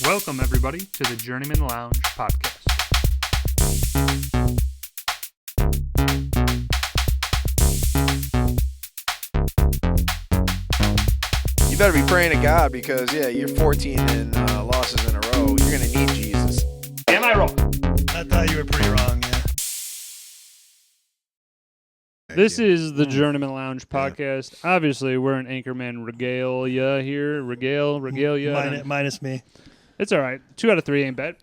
Welcome, everybody, to the Journeymen Lounge podcast. You better be praying to God because, you're 14 and losses in a row. You're going to need Jesus. Am I wrong? I thought you were pretty wrong, yeah. This is the Journeymen Lounge podcast. Obviously, we're an Anchorman regalia here. Regalia. Minus me. It's all right. 2 out of 3 ain't bad.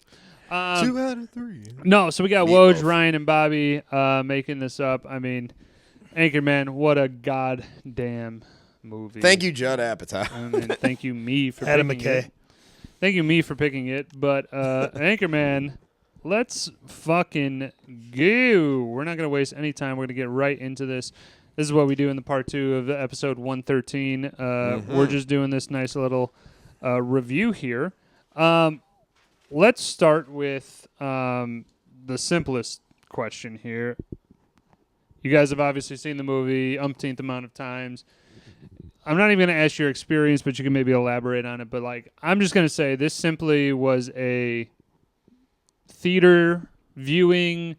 2 out of 3. No, so we got Woj, Ryan, and Bobby making this up. I mean, Anchorman, what a goddamn movie. Thank you, Judd Apatow. And thank you, me, for Adam picking McKay. it. Thank you, me, for picking it. But Anchorman, let's fucking go. We're not going to waste any time. We're going to get right into this. This is what we do in the part 2 of the episode 113. We're just doing this nice little review here. Let's start with the simplest question here. You guys have obviously seen the movie umpteenth amount of times. I'm not even going to ask your experience, but you can maybe elaborate on it. But I'm just going to say this simply was a theater viewing,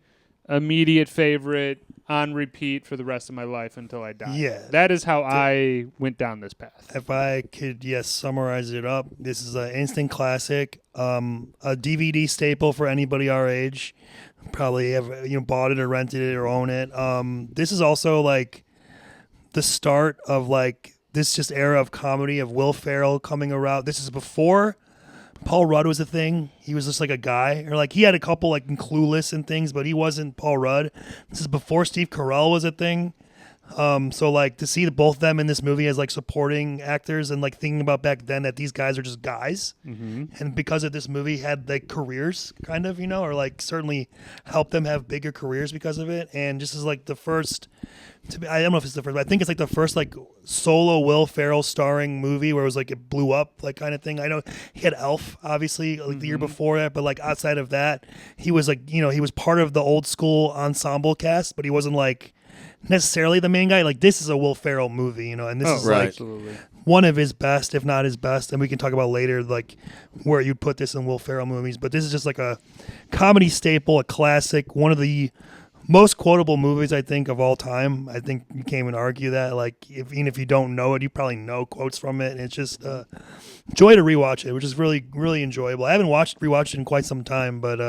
immediate favorite, on repeat for the rest of my life until I die. Yeah. That is how I went down this path. If I could, summarize it up, this is an instant classic, a DVD staple for anybody our age. Probably have bought it or rented it or own it. This is also the start of this just era of comedy of Will Ferrell coming around. This is before Paul Rudd was a thing. He was just a guy, or he had a couple in Clueless and things, but he wasn't Paul Rudd. This is before Steve Carell was a thing. So to see both of them in this movie as supporting actors and thinking about back then that these guys are just guys, and because of this movie had careers kind of, or certainly helped them have bigger careers because of it. And just as the first, I don't know if it's the first, but I think it's the first solo Will Ferrell starring movie where it was it blew up kind of thing. I know he had Elf obviously the year before that, but outside of that, he was he was part of the old school ensemble cast, but he wasn't necessarily the main guy. This is a Will Ferrell movie, and this is absolutely one of his best, if not his best, and we can talk about later where you'd put this in Will Ferrell movies, but this is just a comedy staple, a classic, one of the most quotable movies I think of all time. I think you can't even argue that. Even if you don't know it, you probably know quotes from it, and it's just joy to rewatch it, which is really, really enjoyable. I haven't rewatched it in quite some time, but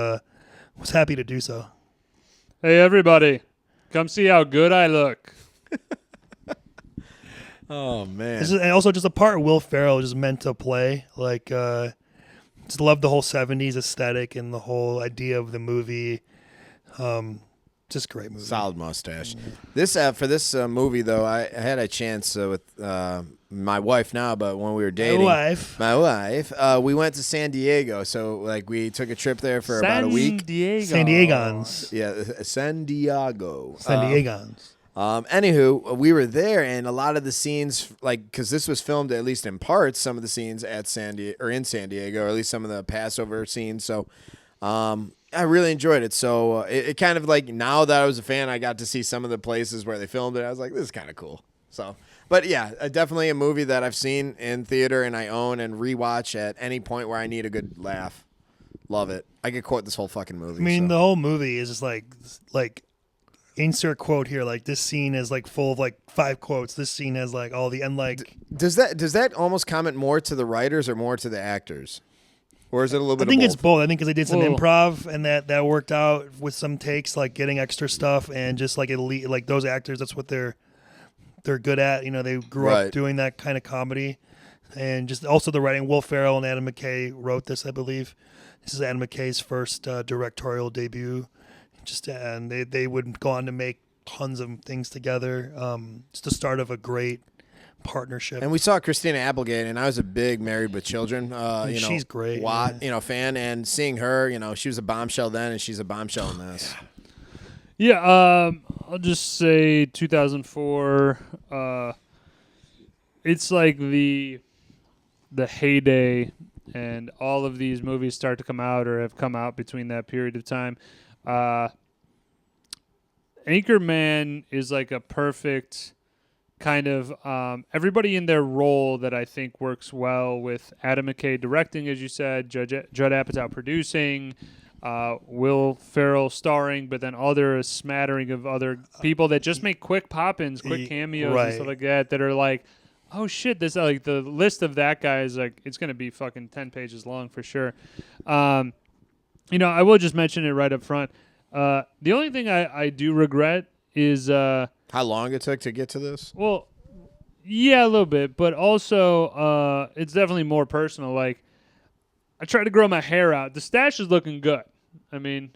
was happy to do so. Hey everybody, come see how good I look. Oh, man. And also just a part Will Ferrell just meant to play. Just love the whole 70s aesthetic and the whole idea of the movie. Just great movie. Solid mustache. This for this movie, though, I had a chance with my wife now, but when we were dating. My wife. We went to San Diego. So, we took a trip there for about a week. San Diegans. Yeah, San Diego. San Diegans. Anywho, we were there, and a lot of the scenes, because this was filmed at least in parts, some of the scenes at in San Diego, or at least some of the Passover scenes. So, I really enjoyed it. So it kind of now that I was a fan, I got to see some of the places where they filmed it. I was like, this is kind of cool. So, but yeah, definitely a movie that I've seen in theater and I own and rewatch at any point where I need a good laugh. Love it. I could quote this whole fucking movie. I mean, the whole movie is just insert quote here. This scene is full of 5 quotes. This scene has all the and does that almost comment more to the writers or more to the actors? Or is it a little bit I think of it's both? both. I think because they did some improv and that worked out with some takes, getting extra stuff and just elite, those actors. That's what they're good at. They grew up doing that kind of comedy, and just also the writing. Will Ferrell and Adam McKay wrote this, I believe. This is Adam McKay's first directorial debut. And they would go on to make tons of things together. It's the start of a great partnership. And we saw Christina Applegate, and I was a big Married with Children, she's great, fan, and seeing her, she was a bombshell then, and she's a bombshell in this. Yeah, I'll just say 2004. It's the heyday, and all of these movies start to come out or have come out between that period of time. Anchorman is a perfect kind of everybody in their role that I think works well with Adam McKay directing, as you said, Judd Apatow producing, Will Ferrell starring, but then a smattering of other people that just make quick pop-ins, quick cameos and stuff like that are like, oh shit, this like the list of that guy is like, it's going to be fucking 10 pages long for sure. I will just mention it right up front. The only thing I do regret is how long it took to get to this. Well, yeah, a little bit, but also it's definitely more personal. Like, I tried to grow my hair out. The stash is looking good. I mean,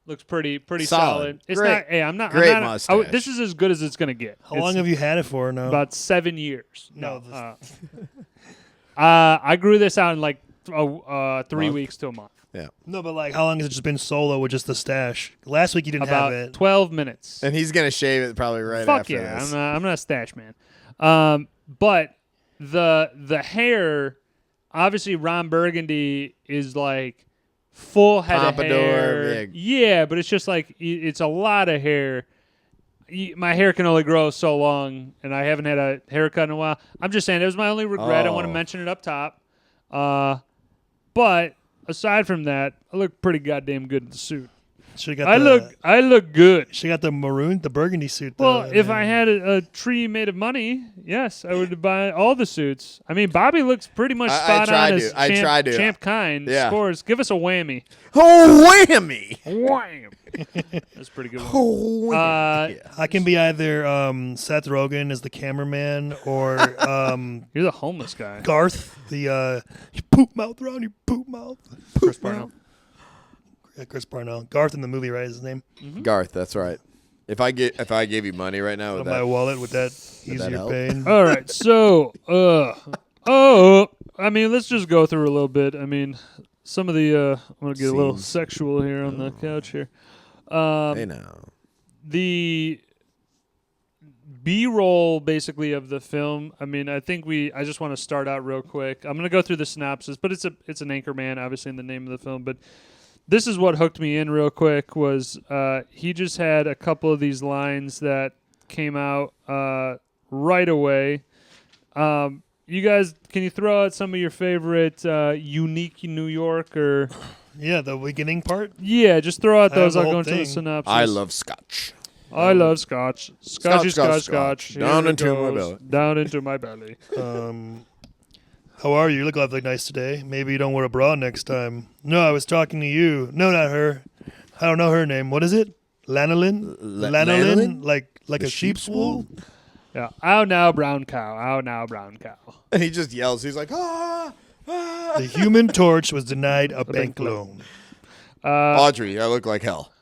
looks pretty solid. It's great, not. Hey, I'm not. Great I'm not, mustache. this is as good as it's gonna get. How long have you had it for now? About 7 years. No. I grew this out in like 3 weeks to a month. Yeah. No, but like, how long has it just been solo with just the stash? Last week you didn't About have it. 12 minutes. And he's gonna shave it probably right Fuck after yeah, this. I'm not a stash man. But the hair, obviously Ron Burgundy is like full head Pompadour, of hair. Yeah, but it's just like it's a lot of hair. My hair can only grow so long, and I haven't had a haircut in a while. I'm just saying it was my only regret. I want to mention it up top. But aside from that, I look pretty goddamn good in the suit. I look good. She got the burgundy suit. Well, if I had a tree made of money, yes, I would buy all the suits. I mean, Bobby looks pretty much spot on as Champ Kind scores. Give us a whammy. Oh, whammy! Wham! That's a pretty good one. Oh, whammy. I can be either Seth Rogen as the cameraman or You're the homeless guy. Garth, the you poop mouth around your poop mouth. Chris Parnell. Yeah, Chris Parnell. Garth in the movie, right? Is his name? Mm-hmm. Garth, that's right. If I gave you money right now, On my wallet, would that easier help? pain? All right, so I mean, let's just go through a little bit. I mean, some of the I'm gonna get a little sexual here on the couch here. Hey now. The B-roll basically of the film. I mean, I just want to start out real quick. I'm gonna go through the synopsis, but it's an Anchorman, obviously in the name of the film, but. This is what hooked me in real quick was he just had a couple of these lines that came out right away. You guys, can you throw out some of your favorite unique New York or... Yeah, the beginning part? Yeah, just throw out those. I'll go into the synopsis. I love scotch. I love scotch. Scotch. Down into my belly. Down into my belly. How are you? You look awfully nice today. Maybe you don't wear a bra next time. No, I was talking to you. No, not her. I don't know her name. What is it? Lanolin? Lanolin? Like a sheep's wool? Yeah. Ow now, brown cow. Ow now, brown cow. And he just yells. He's like, ah! The Human Torch was denied a bank loan. Audrey, I look like hell.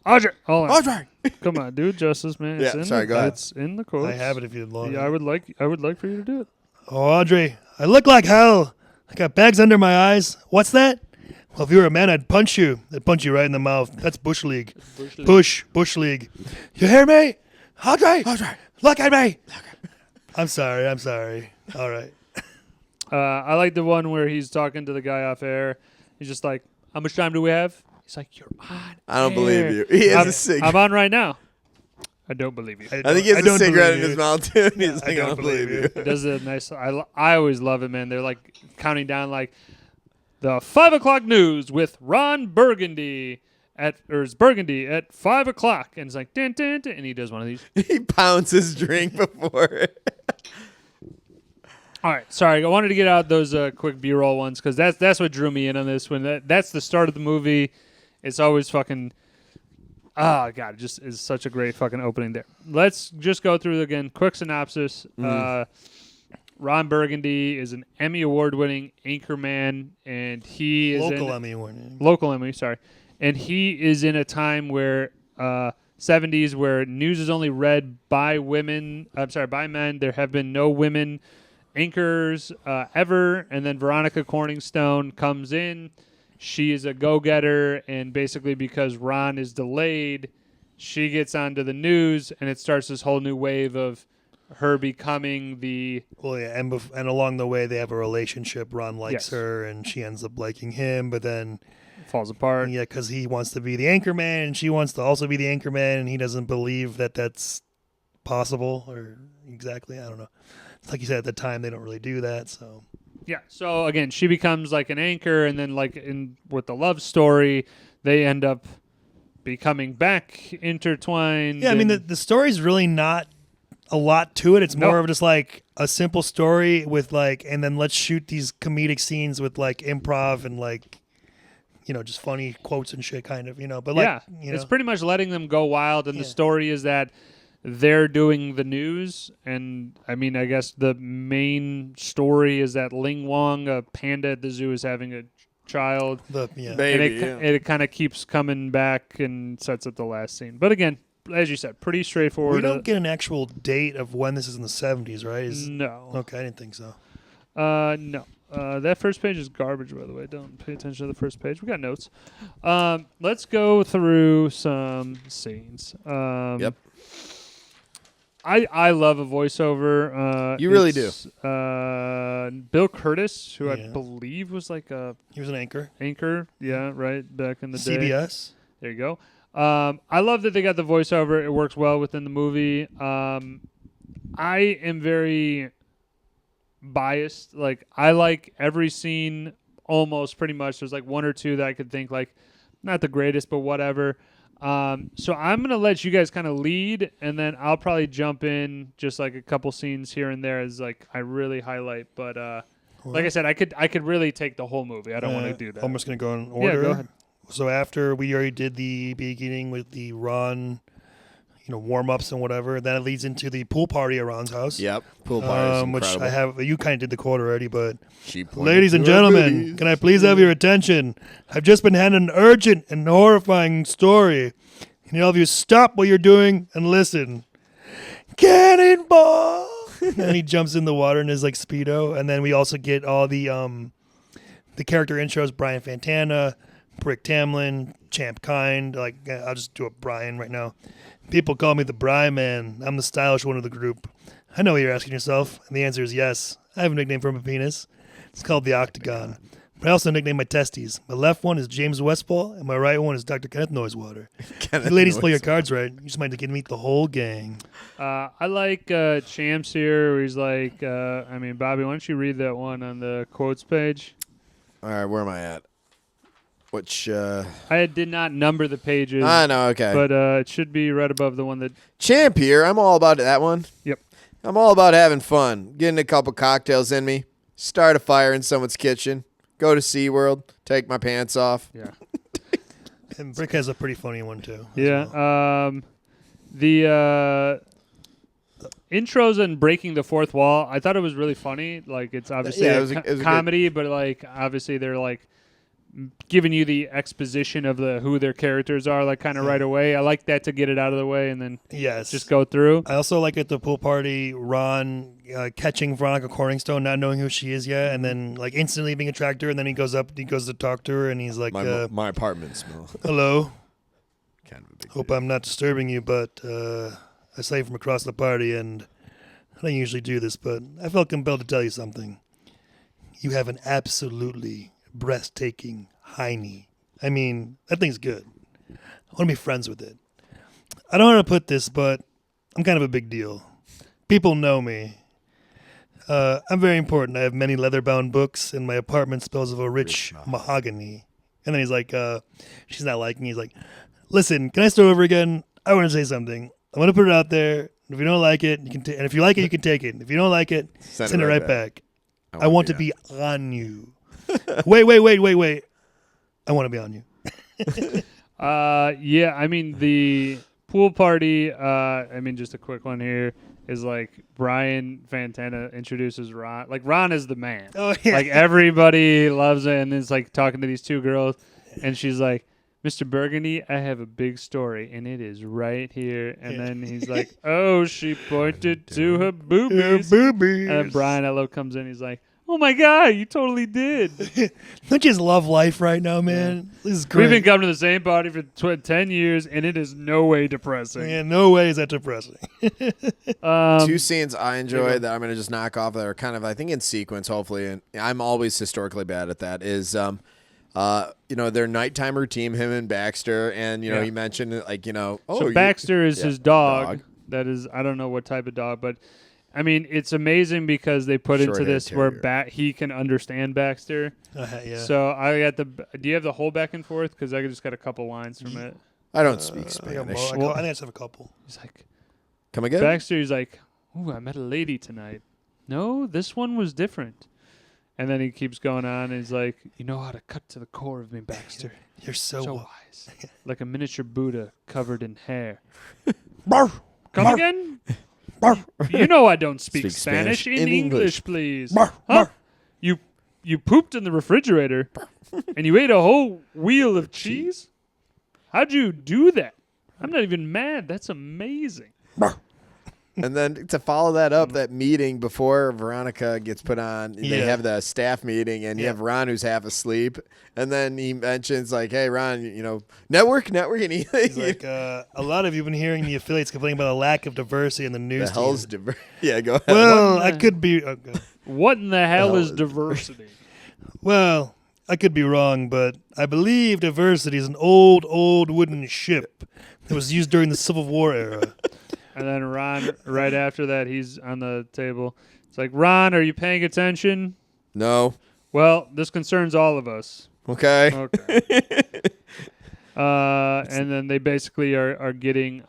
Audrey, hold on. Audrey! Come on, do it justice, man. Yeah, sorry, go ahead. It's in the quotes. I have it if you'd like. Yeah, I would like for you to do it. Oh, Audrey, I look like hell. I got bags under my eyes. What's that? Well, if you were a man, I'd punch you. I'd punch you right in the mouth. That's Bush League. Bush League. You hear me? Audrey, look at me. I'm sorry. All right. I like the one where he's talking to the guy off air. He's just like, how much time do we have? He's like, you're on I don't air. believe you. He has a cigarette. I'm on right now. I don't believe you. I think he has a cigarette in his mouth, too. He's like, I don't believe you. He does a nice... I always love it, man. They're like counting down like the 5 o'clock news with Ron Burgundy it's Burgundy at 5 o'clock. And it's like, dun, dun, dun, and he does one of these. He pounds his drink before. All right, sorry. I wanted to get out those quick B-roll ones because that's what drew me in on this one. That's the start of the movie. It's always fucking... Oh, God, it just is such a great fucking opening there. Let's just go through it again. Quick synopsis. Ron Burgundy is an Emmy Award-winning anchorman, and he is Local Emmy, sorry. And he is in a time where 70s where news is only read by women. I'm sorry, by men. There have been no women anchors ever. And then Veronica Corningstone comes in. She is a go-getter, and basically because Ron is delayed, she gets onto the news, and it starts this whole new wave of her becoming the... Well, yeah, and along the way, they have a relationship. Ron likes her, and she ends up liking him, but then... falls apart. Yeah, because he wants to be the anchorman, and she wants to also be the anchorman, and he doesn't believe that that's possible or exactly. I don't know. It's like you said, at the time, they don't really do that. So Yeah. So again, she becomes like an anchor, and then like with the love story, they end up becoming back intertwined. yeah, I mean the story's really not a lot to it. It's more of just like a simple story with like, and then let's shoot these comedic scenes with like improv and like, just funny quotes and shit, kind of, But like, it's pretty much letting them go wild, and the story is that they're doing the news, and I mean, I guess the main story is that Ling Wong, a panda at the zoo, is having a child. Baby, and it kind of keeps coming back and sets up the last scene. But again, as you said, pretty straightforward. We don't get an actual date of when this is in the 70s, right? No. Okay, I didn't think so. No. That first page is garbage, by the way. Don't pay attention to the first page. We got notes. Let's go through some scenes. Yep. I love a voiceover. You really do. Bill Curtis, who I Yeah. believe was like a He was an anchor. yeah, right, back in the day. CBS. There you go. I love that they got the voiceover. It works well within the movie. I am very biased. Like, I like every scene almost pretty much. There's like one or two that I could think like not the greatest, but whatever. So I'm going to let you guys kind of lead, and then I'll probably jump in just like a couple scenes here and there as like I really highlight. But like I said, I could really take the whole movie. I don't want to do that. I'm just going to go in order. Yeah, go ahead. So after we already did the beginning with the Ron, warm-ups and whatever, then it leads into the pool party at Ron's house. Yep. Pool party, which I have. You kind of did the quote already, but She ladies and pointed to her gentlemen, boobies. can I please have your attention? I've just been handed an urgent and horrifying story. Can all of you stop what you're doing and listen? Cannonball! And he jumps in the water in his like Speedo, and then we also get all the character intros: Brian Fantana, Brick Tamlin, Champ Kind. Like, I'll just do a Brian right now. People call me the Bri Man. I'm the stylish one of the group. I know what you're asking yourself, and the answer is yes. I have a nickname for my penis. It's called the Octagon. But I also nickname my testes. My left one is James Westfall, and my right one is Dr. Kenneth Noisewater. You ladies play your cards right. You just might get to meet the whole gang. I like Champs here, where he's like, Bobby, why don't you read that one on the quotes page? All right, where am I at? Which I did not number the pages. I know, okay. But it should be right above the one that... Champ here. I'm all about that one. Yep. I'm all about having fun, getting a couple cocktails in me, start a fire in someone's kitchen, go to SeaWorld, take my pants off. Yeah. And Brick has a pretty funny one, too. Yeah. Well. The intros and breaking the fourth wall, I thought it was really funny. Like, it's obviously it was a comedy, but like obviously they're like giving you the exposition of who their characters are, like kind of right away. I like that to get it out of the way and then just go through. I also like at the pool party, Ron catching Veronica Corningstone, not knowing who she is yet, and then like instantly being attracted to her, and then he goes to talk to her, and he's like, my apartment smell. hello. Kind of a big Hope deal. I'm not disturbing you, but I saw you from across the party, and I don't usually do this, but I felt compelled to tell you something. You have an absolutely breathtaking hiney. I mean, that thing's good. I want to be friends with it. I don't know how to put this, but I'm kind of a big deal. People know me. I'm very important. I have many leather-bound books, and my apartment smells of a rich mahogany. And then he's like, she's not liking me. He's like, listen, can I start over again? I want to say something. I want to put it out there. If you don't like it, you can and if you like it, you can take it. If you don't like it, send it right back. I want to be on you. Wait. I want to be on you. Yeah, I mean, the pool party, just a quick one here, is like Brian Fantana introduces Ron. Like, Ron is the man. Oh, yeah. Like, everybody loves it, and it's like talking to these two girls, and she's like, Mr. Burgundy, I have a big story, and it is right here. And then he's like, oh, she pointed to her boobies. And Brian, I love, comes in, he's like, oh my God, you totally did. Don't you just love life right now, man? This is great. We've been coming to the same party for 10 years, and it is no way depressing. Man, no way is that depressing. Two scenes I enjoyed that I'm going to just knock off that are kind of, I think, in sequence, hopefully, and I'm always historically bad at that, is, their nighttime routine, him and Baxter, and, he mentioned, like, so Baxter is his dog. that is, I don't know what type of dog, but I mean, it's amazing because they put into Short-haired this where terrier. he can understand Baxter. Yeah. So I got do you have the whole back and forth? Because I just got a couple lines from it. I don't speak I got Spanish. more. I think I just have a couple. He's like, Come again? Baxter, he's like, ooh, I met a lady tonight. No, this one was different. And then he keeps going on, and he's like, you know how to cut to the core of me, Baxter. You're so wise. Like a miniature Buddha covered in hair. Barf. Come Barf. again? Barf. You know I don't speak Speak Spanish. Spanish In in English, English. please. Barf. Huh? Barf. You pooped in the refrigerator, and you ate a whole wheel of cheese? How'd you do that? I'm not even mad. That's amazing. Barf. And then to follow that up, that meeting before Veronica gets put on, they Yeah. have the staff meeting, and you Yeah. have Ron who's half asleep, and then he mentions like, "Hey, Ron, network," and He's like, a lot of you have been hearing the affiliates complaining about a lack of diversity in the news the hell's team. yeah, go ahead. Well, What I the- could be. Okay. What in the hell hell is is diversity? Well, I could be wrong, but I believe diversity is an old wooden ship that was used during the Civil War era. And then Ron, right after that, he's on the table. It's like, Ron, are you paying attention? No, Well, this concerns all of us. okay. Okay. And then they basically are getting.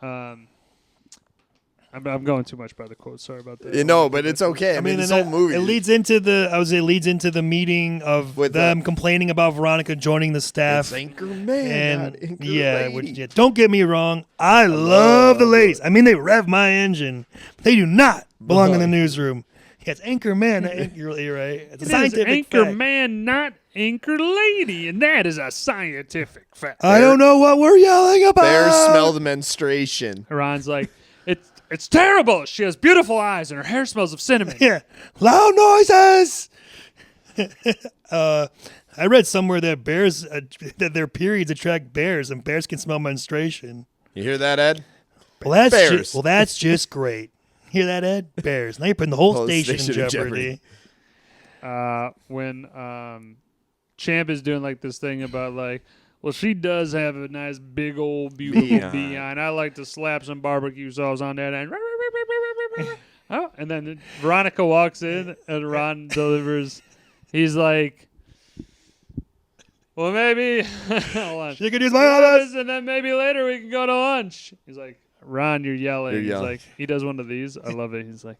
I'm going too much by the quote. Sorry about that. But it's okay. I mean, this and whole movie. it leads into the meeting of With them the- complaining about Veronica joining the staff. It's Anchorman, not And Anchor yeah, Lady. don't get me wrong. I love the ladies. I mean, they rev my engine. They do not belong in the newsroom. Yeah, it's Anchorman. You're right. It's a It is scientific Anchor fact. Man, not Anchor Lady, and that is a scientific fact. I don't know what we're yelling about. Bears smell the menstruation. Ron's like, it's terrible. She has beautiful eyes, and her hair smells of cinnamon. Yeah, loud noises. I read somewhere that bears that their periods attract bears, and bears can smell menstruation. You hear that, Ed? Well, Bears. that's just great. Hear that, Ed? Bears. Now you're putting the whole station in jeopardy. When Champ is doing like this thing about like, well, she does have a nice big old beautiful behind. I like to slap some barbecue sauce on that and oh, and then Veronica walks in and Ron delivers. He's like, well, maybe hold on. She could use my office. And then maybe later we can go to lunch. He's like, Ron, you're yelling. You're He's yelling. like, he does one of these. I love it. He's like,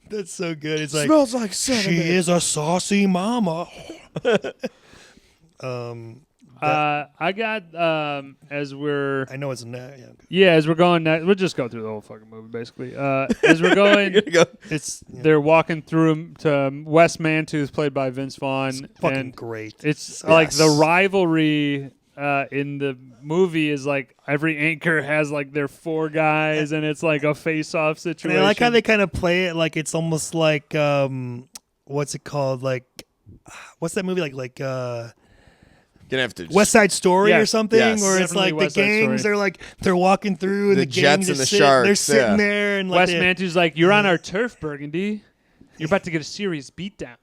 That's so good. It's like Smells like cinnamon. she is a saucy mama. I got as we're I know it's not. Yeah. as we're going next, we'll just go through the whole fucking movie basically. As we're going, It's they're walking through to Wes Mantooth, played by Vince Vaughn, fucking and great. it's like the Yes. rivalry in the movie is like every anchor has like their four guys, and it's like a face-off And situation. I like how they kind of play it like it's almost like what's it called? Like what's that movie like Gonna have to West Side Story Yes. or something, Yes. where it's Definitely like West the Side gangs Story. are like they're walking through and The the Jets gangs and the they're Sharks, sitting yeah. there and like Wes they- Mantooth's like, you're on our turf, Burgundy. You're about to get a serious beatdown.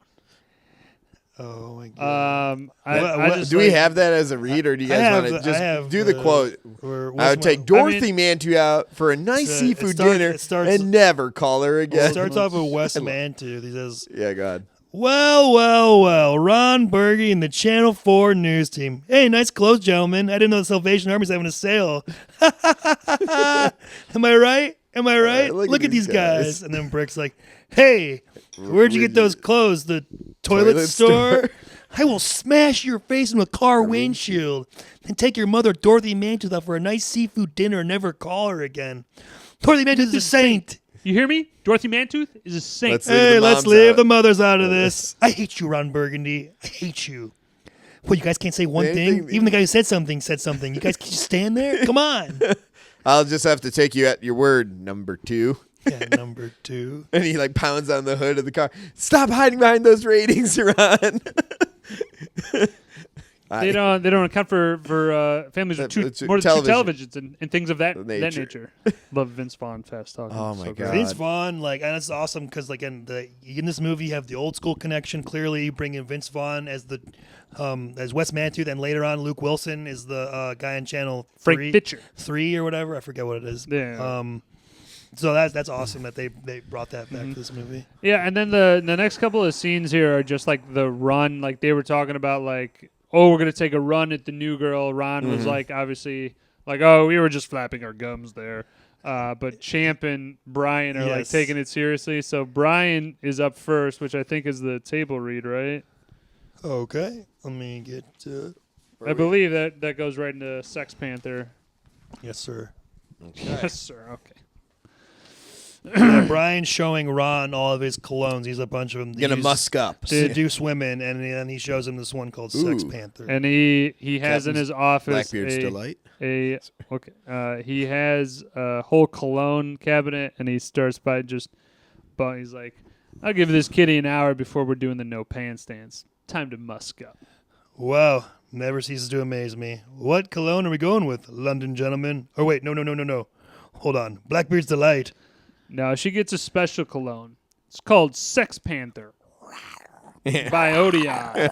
oh my god. I just Do we like- have that as a read, or do you I guys have want to the- just I have do the the- quote? Where I would take Dorothy Mantu out for a nice it seafood starts- dinner it starts- and never call her It again. starts off with Wes Mantooth. He says, Yeah, God. Well, Ron Burgundy and the Channel 4 news team. Hey, nice clothes, gentlemen. I didn't know the Salvation Army's having a sale. Am I right? Look at these guys. And then Brick's like, hey, where'd you get those clothes? The toilet store? I will smash your face into a car windshield and take your mother, Dorothy Mantooth, out for a nice seafood dinner and never call her again. Dorothy Mantooth is a saint. You hear me? Dorothy Mantooth is a saint. Let's leave Hey, the let's moms leave out. the mothers out of this. I hate you, Ron Burgundy. I hate you. What, you guys can't say one Anything- thing? Even the guy who said something. You guys can just stand there? Come on. I'll just have to take you at your word, number 2. Yeah, number 2. And he like pounds on the hood of the car. Stop hiding behind those ratings, Ron. They don't account for families with more than two televisions and things of that nature. Love Vince Vaughn fast talking. Oh my god, Vince Vaughn, and it's awesome because in this movie you have the old school connection. Clearly, you bring in Vince Vaughn as Wes Mantooth, and later on Luke Wilson is the guy on Channel Frank Pitcher 3 or whatever. I forget what it is. Yeah. So that's awesome that they brought that back to this movie. Yeah, and then the next couple of scenes here are just like the run, like they were talking about, like, oh, we're gonna take a run at the new girl. Ron was like, obviously, like, oh, we were just flapping our gums there. But Champ and Brian are like taking it seriously. So Brian is up first, which I think is the table read, right? Okay, let me get. I believe that goes right into Sex Panther. Yes, sir. Okay. Yes, sir. Okay. Yeah, Brian's showing Ron all of his colognes. He's a bunch of them. Gonna musk up, seduce women, and then he shows him this one called Sex Panther. And he has in his office Blackbeard's Delight. He has a whole cologne cabinet, and he starts by he's like, I'll give this kitty an hour before we're doing the no pants dance. Time to musk up. Wow, never ceases to amaze me. What cologne are we going with, London gentlemen? Oh wait, no. Hold on, Blackbeard's Delight. No, she gets a special cologne. It's called Sex Panther by Odeon.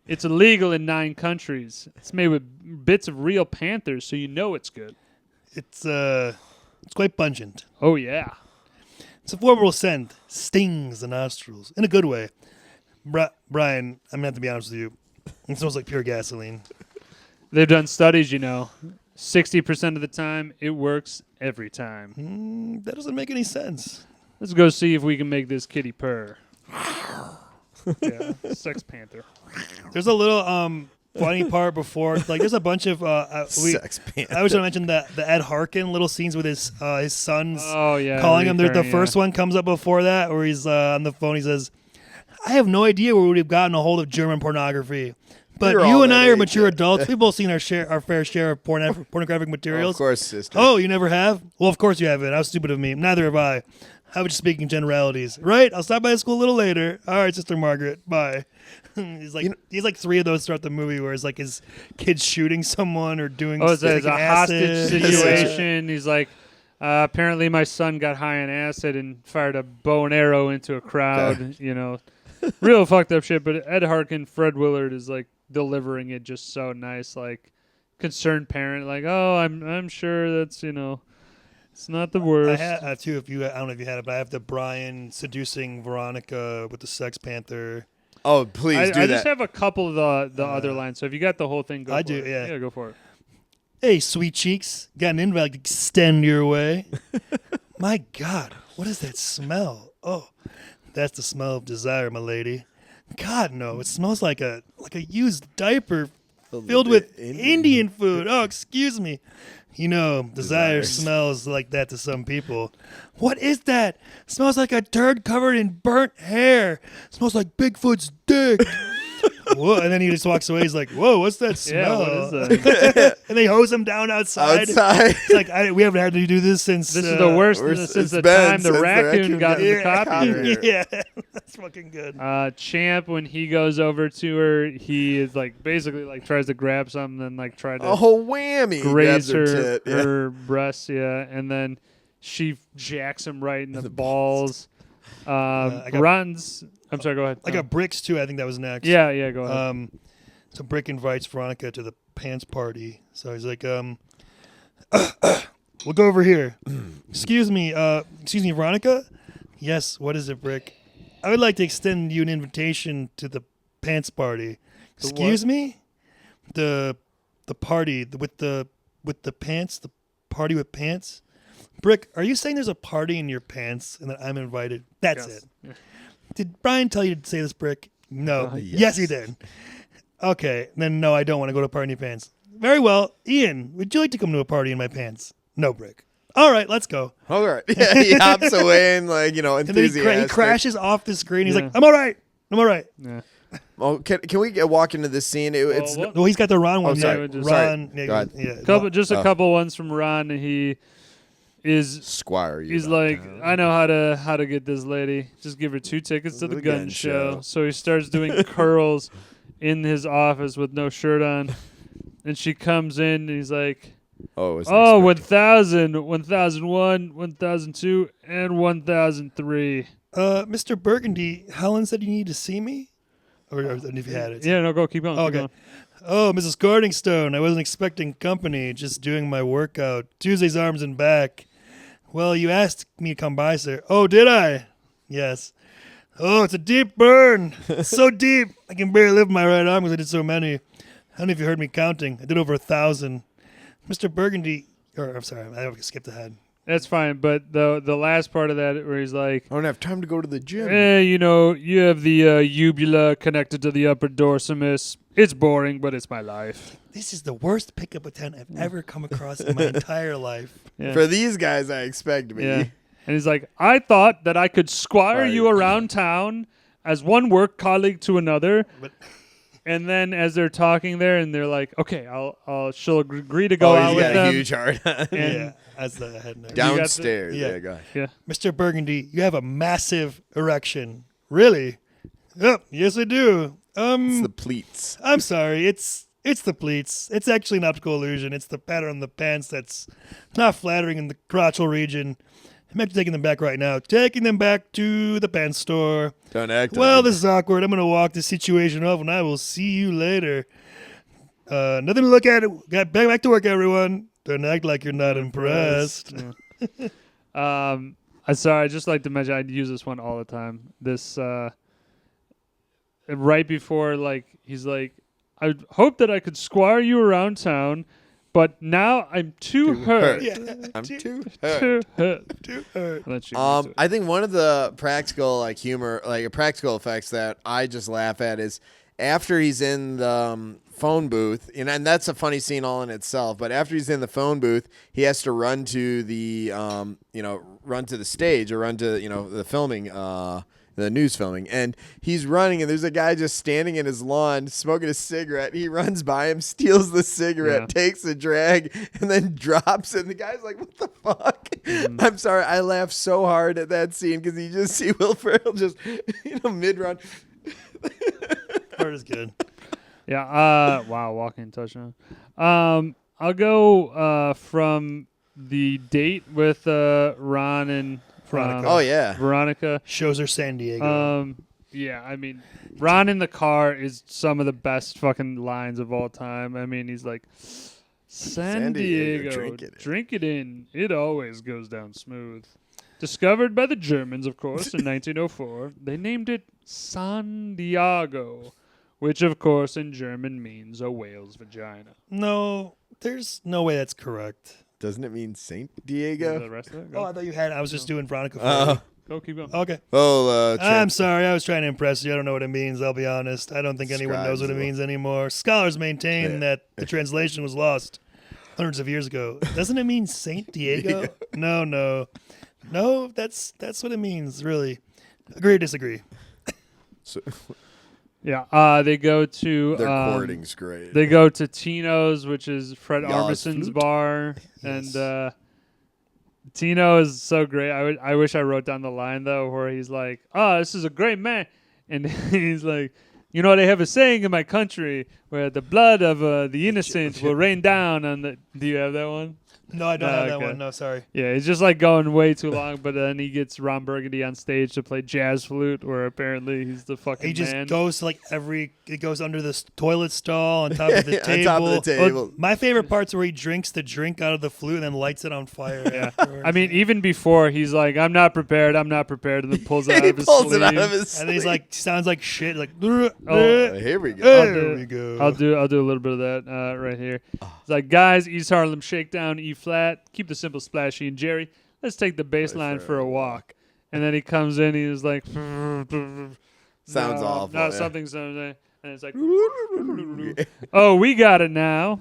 It's illegal in 9 countries. It's made with bits of real panthers, so you know it's good. It's quite pungent. Oh, yeah. It's a formidable scent. Stings the nostrils. In a good way. Brian, I'm going to have to be honest with you. It smells like pure gasoline. They've done studies, 60% of the time, it works every time. That doesn't make any sense. Let's go see if we can make this kitty purr. Yeah, Sex Panther. There's a little funny part before, there's a bunch of Sex Panther. I was going to mention the Ed Harkin little scenes with his sons. Oh yeah, calling him. The first one comes up before that, where he's on the phone. He says, "I have no idea where we would have gotten a hold of German pornography." But you and I are mature adults. We've both seen our fair share of pornographic materials. Of course, sister. Oh, you never have? Well, of course you haven't. How stupid of me. Neither have I. I was just speaking generalities. Right? I'll stop by the school a little later. All right, Sister Margaret. Bye. He's like 3 of those throughout the movie where it's like his kids shooting someone or doing it's a hostage acid. situation. He's like, apparently my son got high on acid and fired a bow and arrow into a crowd. Real fucked up shit. But Ed Harkin, Fred Willard is like delivering it just so nice, like concerned parent, like, oh, I'm sure that's it's not the worst. I have too. I don't know if you had it, but I have the Brian seducing Veronica with the Sex Panther. Oh, please do that. I just have a couple of the other lines. So if you got the whole thing, go for it. Yeah, go for it. Hey, sweet cheeks, got an invite to extend your way. My God, what is that smell? Oh, that's the smell of desire, my lady. God, no, it smells like a used diaper filled with Indian food. Oh, excuse me. Desire smells like that to some people. What is that? It smells like a turd covered in burnt hair. It smells like Bigfoot's dick. Whoa, and then he just walks away. He's like, whoa, what's that smell? Yeah, what is that? And they hose him down outside. It's like, we haven't had to do this since... This is the worst since the time the raccoon got in the copier. Yeah, that's fucking good. Champ, when he goes over to her, he is like basically like tries to grab something and like try to whammy, graze her breasts, and then she jacks him right in the balls. Runs. I'm sorry, go ahead. I got Bricks, too. I think that was next. Yeah, go ahead. So Brick invites Veronica to the pants party. So he's like, we'll go over here. Excuse me, Veronica? Yes, what is it, Brick? I would like to extend you an invitation to the pants party. Excuse me? The party with the pants, the party with pants? Brick, are you saying there's a party in your pants and that I'm invited? That's it. Yeah. Did Brian tell you to say this, Brick? No. Yes, he did. Okay, then no, I don't want to go to a party in your pants. Very well. Ian, would you like to come to a party in my pants? No, Brick. All right, let's go. All right. Yeah, he hops away and enthusiastic. And then he crashes off the screen. He's like, I'm all right. Yeah. Well, can we walk into this scene? Well, he's got the Ron one. Sorry. Ron. Go ahead. A couple ones from Ron, and he is Squire. He's like, I know how to get this lady. Just give her 2 tickets to the gun show. So he starts doing curls in his office with no shirt on, and she comes in and he's like, Oh, it was 1000, 1001, 1002, and 1003. Mr. Burgundy, Helen said you need to see me? Or if you had it. Yeah, no, go, keep going. Oh, keep okay. going. Oh, Mrs. Gordingstone, I wasn't expecting company, just doing my workout. Tuesday's arms and back. Well, you asked me to come by, sir. Oh, did I? Yes. Oh, it's a deep burn. It's so deep. I can barely lift my right arm because I did so many. I don't know if you heard me counting. I did over 1,000. Mr. Burgundy, I'm sorry, I skipped ahead. That's fine, but the last part of that where he's like, I don't have time to go to the gym. you know, you have the uvula connected to the upper dorsimus. It's boring, but it's my life. This is the worst pickup attempt I've ever come across in my entire life. Yeah. For these guys, I expect me. Yeah. And he's like, I thought that I could squire you around town as one work colleague to another. But And then as they're talking there, and they're like, okay, she'll agree to go out he's with got them. a huge heart. And yeah, that's the head note. Downstairs. Yeah. Yeah, go ahead. yeah. Mr. Burgundy, you have a massive erection. Really? Yep, yes I do. It's the pleats. I'm sorry, it's the pleats. It's actually an optical illusion. It's the pattern on the pants that's not flattering in the crotchal region. I'm actually taking them back right now. Taking them back to the pants store. Don't act Well, like this is awkward. I'm going to walk this situation off, and I will see you later. Nothing to look at. Got back to work, everyone. Don't act like you're not impressed. I'm sorry. I just like to mention I use this one all the time. This right before, like, he's like, I hope that I could squire you around town, but now I'm too hurt. Yeah. I'm too Too hurt. hurt. Too hurt. Let you use it. I think one of the practical practical effects that I just laugh at is after he's in the phone booth, and that's a funny scene all in itself. But after he's in the phone booth, he has to run to the run to the stage or run to the filming. The news filming, and he's running, and there's a guy just standing in his lawn smoking a cigarette. He runs by him, steals the cigarette, takes a drag, and then drops it. And the guy's like, what the fuck? I'm sorry, I laughed so hard at that scene because you just see Will Ferrell just mid-run. Part is good. Yeah. Wow. Walking touchdown. I'll go from the date with Ron and Veronica. Oh yeah, Veronica. Shows her San Diego. Yeah. I mean, Ron in the car is some of the best fucking lines of all time. I mean, he's like, San Diego, drink it in. It always goes down smooth. Discovered by the Germans, of course, in 1904. They named it San Diego, which, of course, in German means a whale's vagina. No, there's no way that's correct. Doesn't it mean Saint The Diego? rest of it? Oh, I thought you had. I was just doing Veronica. Go, keep going. Okay. Oh, I'm sorry. I was trying to impress you. I don't know what it means. I'll be honest. I don't think anyone knows what it means anymore. Scholars maintain that the translation was lost hundreds of years ago. Doesn't it mean Saint Diego? No. That's what it means. Really. Agree or disagree? Yeah, they go to their courting's great. They go to Tino's, which is Fred Yas Armisen's flute? bar, Yes. and Tino is so great. I wish I wrote down the line though, where he's like, "Oh, this is a great man," and he's like, "You know, they have a saying in my country where the blood of the innocent will rain down on the." Do you have that one? No, I don't have that okay. one. No, sorry. Yeah, it's just like going way too long, but then he gets Ron Burgundy on stage to play jazz flute, where apparently he's the fucking He just man. goes to it goes under the toilet stall on top of the On table. top of the table. Well, my favorite part's where he drinks the drink out of the flute and then lights it on fire. Afterwards. I mean, even before he's like, I'm not prepared, and then pulls it out he of his pulls sleeve. it out of his sleeve. and then he's like, sounds like shit. Like, Here we go. there we go. I'll do a little bit of that right here. It's like, guys, East Harlem Shakedown, E flat, keep the simple splashy, and Jerry, let's take the bass line for a walk. And then he comes in, he's like, Sounds awful. No, yeah. something, and it's like, oh, we got it now.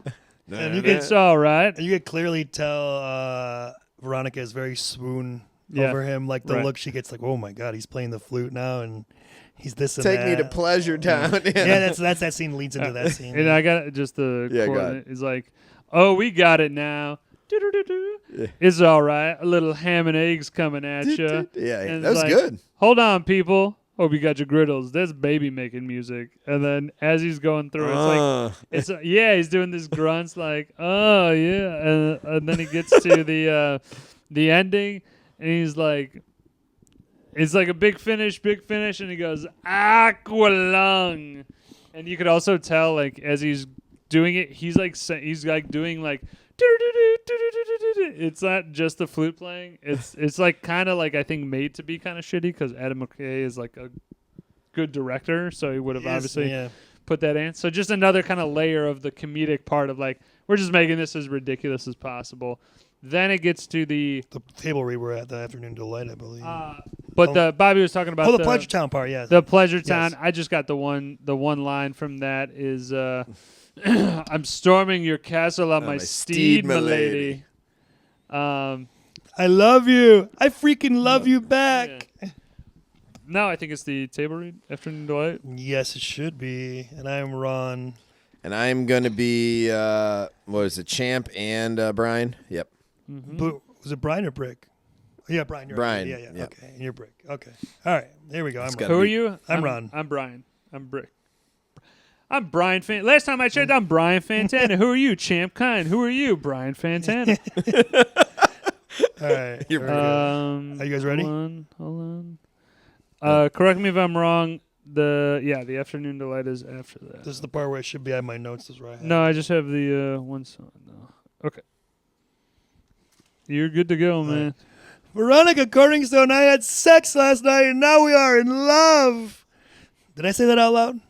And you It's all right. You could clearly tell Veronica is very swoon over him. Like the look she gets, like, oh my god, he's playing the flute now, and he's this and Take that. me to Pleasure Town. Yeah, that's that scene leads into that scene. And I got just the go ahead. quote. It's like, oh, we got it now. It's all right. A little ham and eggs coming at you. Yeah, And that was like, good. Hold on, people. Hope you got your griddles. That's baby making music. And then as he's going through, it's like he's doing this grunts like, oh yeah, and then he gets to the ending, and he's like, it's like a big finish, and he goes aqualung, and you could also tell like as he's doing it, he's like doing like. It's not just the flute playing. It's like kind of like I think made to be kind of shitty because Adam McKay is like a good director, so he would have obviously put that in. So just another kind of layer of the comedic part of like we're just making this as ridiculous as possible. Then it gets to the table read we're at, the Afternoon Delight, I believe. But Bobby was talking about the Pleasure Town part, yeah. The Pleasure Town. Yes. I just got the one line from that is I'm storming your castle on my steed, milady. I love you. I freaking love you back. Yeah. No, I think it's the table read, Afternoon Delight. Yes, it should be. And I'm Ron. And I'm going to be, Champ and Brian? Yep. Mm-hmm. But was it Brian or Brick? Yeah, Brian. You're Brian. Right. Yeah. Yep. Okay, and you're Brick. Okay. All right. Here we go. I'm Ron. Who are you? I'm Ron. I'm Brian. I'm Brick. I'm Brian Last time I checked, I'm Brian Fantana. Who are you, Champ Kind? Who are you, Brian Fantana? All right. You're are you guys ready? Hold on. Correct me if I'm wrong. The Afternoon Delight is after that. This is the part where I should be at my notes. This is where I have No, I just have the one song. No. Okay. You're good to go, man. Veronica Corningstone and I had sex last night, and now we are in love. Did I say that out loud?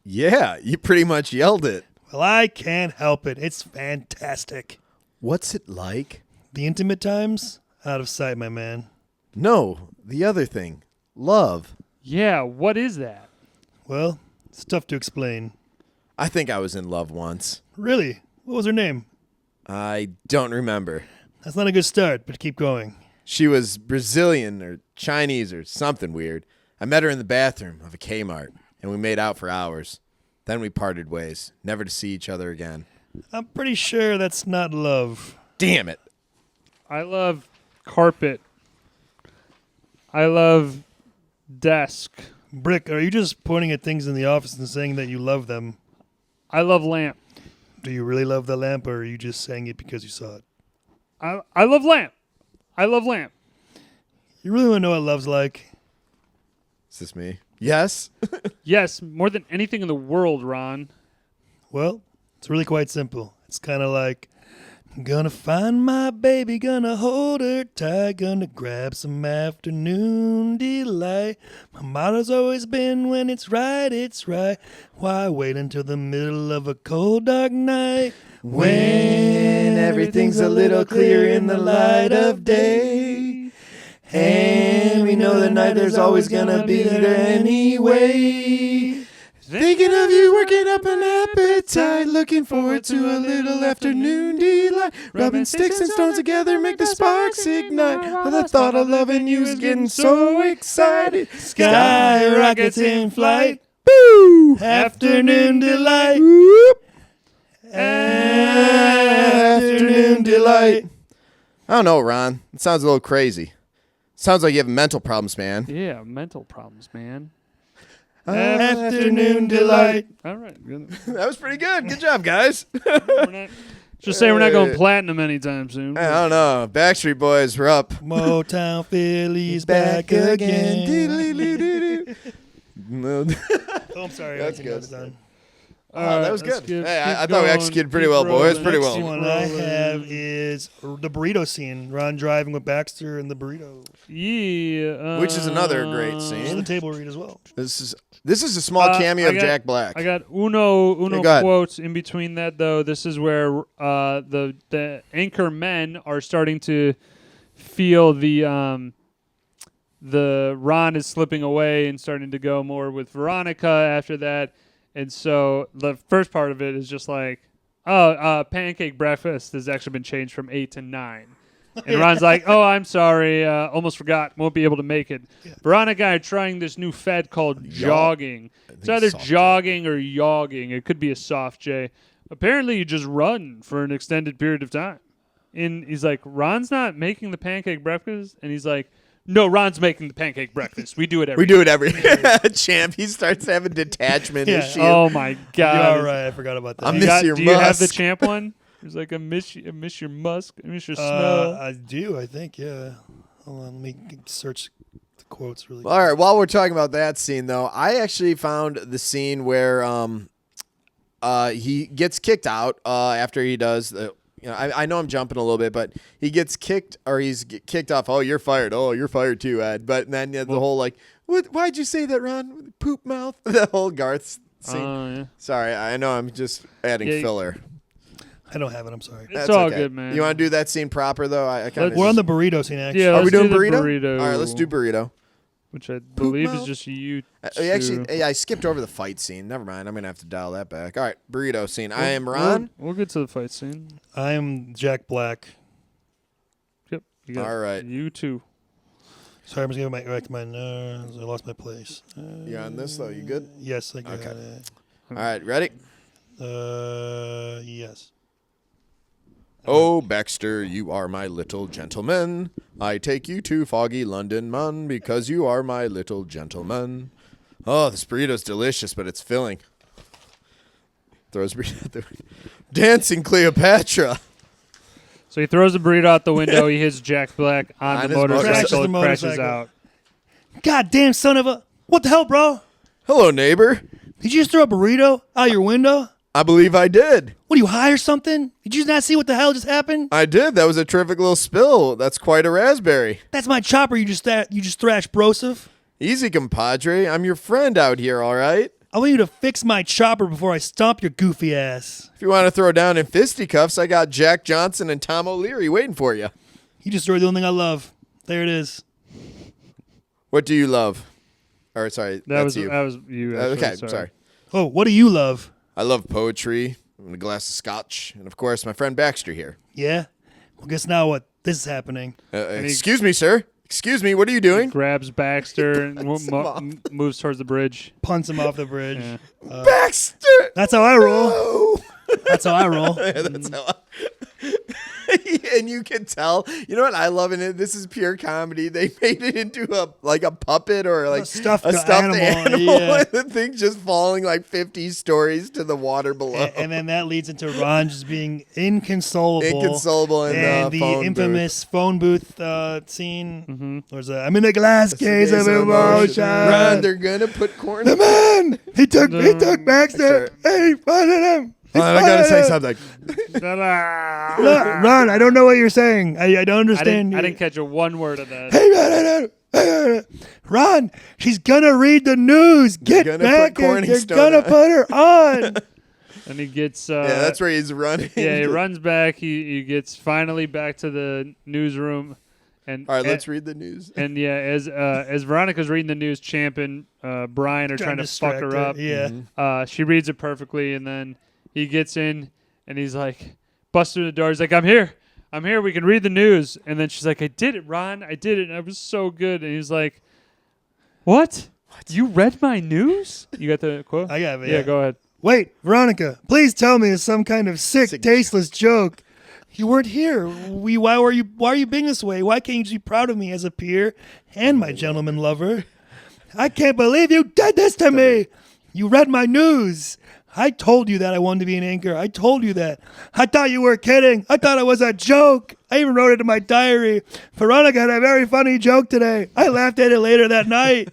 Yeah, you pretty much yelled it. Well, I can't help it. It's fantastic. What's it like? The intimate times? Out of sight, my man. No, the other thing. Love. Yeah, what is that? Well, it's tough to explain. I think I was in love once. Really? What was her name? I don't remember. That's not a good start, but keep going. She was Brazilian or Chinese or something weird. I met her in the bathroom of a Kmart, and we made out for hours. Then we parted ways, never to see each other again. I'm pretty sure that's not love. Damn it. I love carpet. I love desk. Brick, are you just pointing at things in the office and saying that you love them? I love lamp. Do you really love the lamp, or are you just saying it because you saw it? I love lamp. I love lamp. You really want to know what love's like? Is this me? Yes. Yes, more than anything in the world, Ron. Well, it's really quite simple. It's kind of like, gonna find my baby, gonna hold her tight, gonna grab some afternoon delight. My motto's always been, when it's right, it's right. Why wait until the middle of a cold, dark night? When everything's a little clearer in the light of day. And we know the night there's always gonna be there anyway. Thinking of you, working up an appetite, looking forward to a little afternoon delight. Rubbing sticks and stones together, make the sparks ignite. Well, the thought of loving you is getting so excited. Sky rockets in flight. Boo! Afternoon delight. Whoop! Afternoon delight. I don't know, Ron. It sounds a little crazy. Sounds like you have mental problems, man. Yeah, mental problems, man. Afternoon delight. All right. Good. That was pretty good. Good job, guys. Just say we're not going platinum anytime soon. I don't know. Backstreet Boys, we're up. Motown Philly's back again. Oh, I'm sorry. That's I think good. that's done. Oh, that was good. Keep Hey, I thought we going, executed pretty keep well, boys. rolling. Pretty Next well. one I have is the burrito scene. Ron driving with Baxter and the burrito. Yeah. Which is another great This is scene. the table read as well. This is a small cameo of Jack Black. I got uno go ahead. quotes in between that, though. This is where the anchor men are starting to feel the Ron is slipping away and starting to go more with Veronica after that. And so the first part of it is just like, pancake breakfast has actually been changed from 8 to 9. And Ron's like, oh, I'm sorry. Almost forgot. Won't be able to make it. Yeah. Veronica are trying this new fad called jogging. It's either jogging or yogging. It could be a soft J. Apparently, you just run for an extended period of time. And he's like, Ron's not making the pancake breakfast. And he's like, No, Ron's making the pancake breakfast. We do it every We do it every champ. He starts having detachment Yeah. issues. Oh my god. You're all right. I forgot about that. I miss your do you have the musk. champ one? He's like, I miss your musk. I miss your smell. I do. I think. Yeah. Hold on. Let me search the quotes really. All right. While we're talking about that scene, though, I actually found the scene where he gets kicked out after he does the. You know, I know I'm jumping a little bit, but he gets kicked or he's kicked off. Oh, you're fired. Oh, you're fired too, Ed. But then the whole like, what? Why'd you say that, Ron? Poop mouth. The whole Garth scene. Yeah. Sorry, I know I'm just adding filler. I don't have it. I'm sorry. It's all good, man. You want to do that scene proper though? I kind We're on the burrito scene, actually. Yeah, Are we let's doing do the burrito? All right, let's do burrito. Which I believe is mouth. just you. Actually, I skipped over the fight scene. Never mind. I'm gonna have to dial that back. All right, burrito scene. I am Ron. We'll get to the fight scene. I am Jack Black. Yep. You got All right. You too. Sorry, I'm just getting back to my nose. I lost my place. You on this though? You good? Yes, I got Okay. it. All right, ready? Yes. Oh, Baxter, you are my little gentleman. I take you to foggy London, man, because you are my little gentleman. Oh, this burrito's delicious, but it's filling. Throws burrito out the window. Dancing Cleopatra. So he throws the burrito out the window. He hits Jack Black on On the his motorcycle. motorcycle. Crashes the Crashes motorcycle. out. Goddamn son of a... What the hell, bro? Hello, neighbor. Did you just throw a burrito out your window? I believe I did. What, are you high or something? Did you not see what the hell just happened? I did. That was a terrific little spill. That's quite a raspberry. That's my chopper you just thrashed, brosif. Easy, compadre. I'm your friend out here, all right? I want you to fix my chopper before I stomp your goofy ass. If you want to throw down in fisticuffs, I got Jack Johnson and Tom O'Leary waiting for you. You destroyed the only thing I love. There it is. What do you love? Or sorry, that's you. That was you. Actually, Okay, sorry. Oh, what do you love? I love poetry and a glass of scotch, and of course, my friend Baxter here. Yeah? Well, guess now what? This is happening. Excuse me, sir. Excuse me. What are you doing? Grabs Baxter and moves towards the bridge. Punts him off the bridge. Yeah. Baxter. That's how I roll. Oh. That's how I roll. Yeah, that's how and you can tell. You know what I love in it? This is pure comedy. They made it into a puppet or like A stuffed animal. yeah. And the thing just falling like 50 stories to the water below. And then that leads into Ron just being inconsolable. Inconsolable in and the the phone infamous booth. phone booth scene. There's a, I'm in a glass case of emotion. Ron, they're gonna put corn. The man, he took Baxter. Hey, he funded him. I gotta say something. Ron, I don't know what you're saying. I don't understand. I didn't catch a one word of that. Hey, Ron, she's gonna read the news. Get gonna back put here. Corning You're Stone gonna on. put her on. And he gets. Yeah, that's where he's running. Yeah, he runs back. He gets finally back to the newsroom. And All right, let's read the news. And yeah, as Veronica's reading the news, Champ and Brian are trying to fuck her up. Yeah. She reads it perfectly, and then he gets in, and he's like, busts through the door. He's like, I'm here. We can read the news. And then she's like, I did it, Ron. I did it. And it was so good. And he's like, what? You read my news? You got the quote? I got it. Yeah, go ahead. Wait, Veronica, please tell me it's some kind of sick, tasteless joke. You weren't here. Why are you being this way? Why can't you just be proud of me as a peer and my gentleman lover? I can't believe you did this to me. You read my news. I told you that I wanted to be an anchor. I told you that. I thought you were kidding. I thought it was a joke. I even wrote it in my diary. Veronica had a very funny joke today. I laughed at it later that night.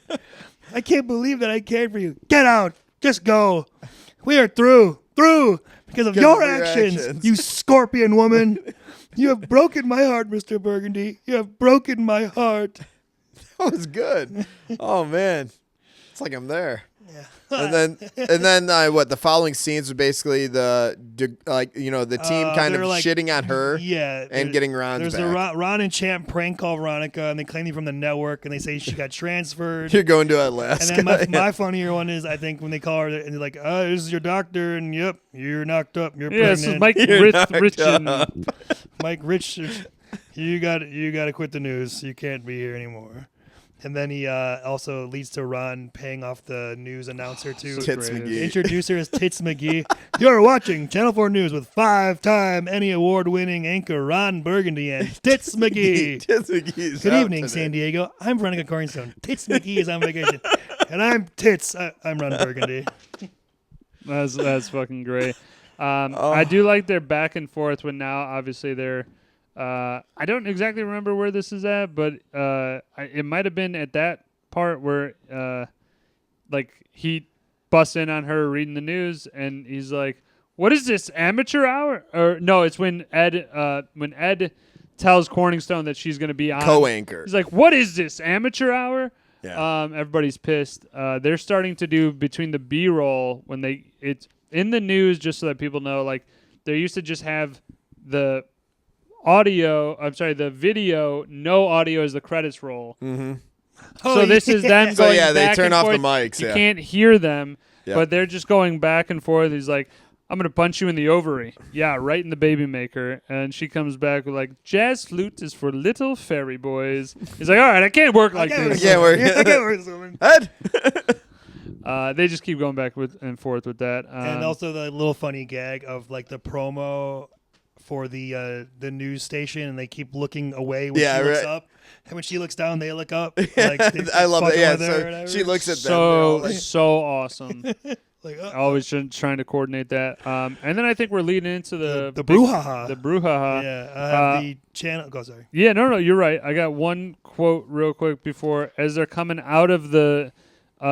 I can't believe that I cared for you. Get out. Just go. We are through. Because of your actions, you scorpion woman. You have broken my heart, Mr. Burgundy. You have broken my heart. That was good. Oh man, it's like I'm there. Yeah. and then the following scenes were basically the team kind of like, shitting on her. Yeah. And getting Ron's There's back. a Ron and Champ prank call Veronica, and they claim you from the network, and they say she got transferred. You're going to Alaska. And then my funnier one is, I think, when they call her, and they're like, this is your doctor, and yep, you're knocked up, you're pregnant. This is Mike Rich. Mike Rich, you got to quit the news. You can't be here anymore. And then he also leads to Ron paying off the news announcer to Tits McGee. introduce her as Tits McGee. You're watching Channel 4 News with 5-time Emmy Award-winning anchor Ron Burgundy and Tits McGee. Tits McGee's Good out evening, today. San Diego. I'm Veronica Cornerstone. Tits McGee is on vacation. And I'm Tits. I'm Ron Burgundy. That's fucking great. I do like their back and forth when now obviously they're I don't exactly remember where this is at, but it might have been at that part where like he busts in on her reading the news and he's like, "What is this, amateur hour?" Or no, it's when Ed tells Corningstone that she's going to be on Co-anchor. He's like, "What is this, amateur hour?" Yeah. Everybody's pissed. They're starting to do between the B-roll when it's in the news, just so that people know, like they used to just have the video, no audio as the credits roll. Mm-hmm. So this is them So going yeah, they back turn and off the forth. mics. You Yeah. can't hear them, Yep. but they're just going back and forth. He's like, "I'm going to punch you in the ovary." Yeah, right in the baby maker. And she comes back with like, "Jazz flute is for little fairy boys." He's like, "All right, I can't work like this." Yeah, we're I can't work with this woman. Ed. They just keep going back and forth with that. And also the little funny gag of like the promo for the news station, and they keep looking away when she looks up, and when she looks down, they look up. Like, I love that. Yeah, so so she looks at them. so awesome. like, Always trying to coordinate that. And then I think we're leading into the brouhaha. The brouhaha. Yeah, I have the channel. Go, sorry. Yeah, no, you're right. I got one quote real quick before, as they're coming out of the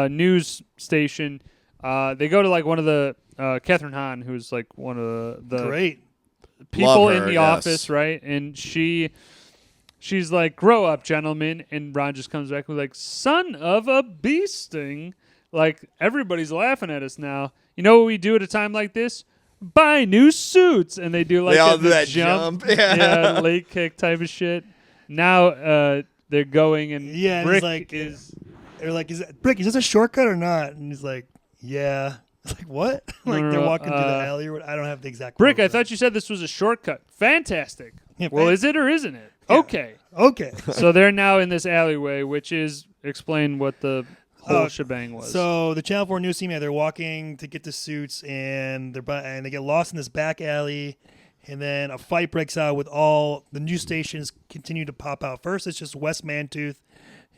news station, they go to like one of the Catherine Hahn, who's like one of the Great people Love in her, the yes. office, right? And she's like, "Grow up, gentlemen." And Ron just comes back with like, "Son of a bee sting." Like, everybody's laughing at us now. You know what we do at a time like this? Buy new suits. And they do like They all the do that jump. jump. Yeah. Late kick type of shit. Now they're going and Yeah, and Brick he's like, is... they're like, Brick, is this a shortcut or not? And he's like, yeah. It's like, what? Like, No, they're no, walking through the alley or what? I don't have the exact Brick, quote, I but- thought you said this was a shortcut. Fantastic. Yeah, Well, is it or isn't it? Yeah. Okay. Okay. So they're now in this alleyway, which is explain what the whole shebang was. So the Channel 4 news team, they're walking to get the suits, and they get lost in this back alley, and then a fight breaks out with all the news stations continue to pop out. First, it's just Wes Mantooth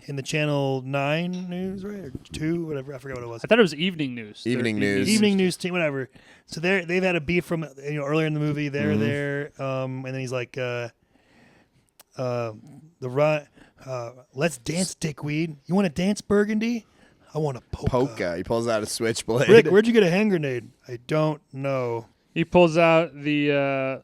in the Channel 9 news, right? Or 2, whatever. I forgot what it was. I thought it was evening news. Evening Their news. Evening news team, whatever. So they've had a beef from earlier in the movie. They're there, and then he's like, let's dance, dickweed. You want to dance, Burgundy? I want a polka. Polka. He pulls out a switchblade. Rick, where'd you get a hand grenade? I don't know. He pulls out the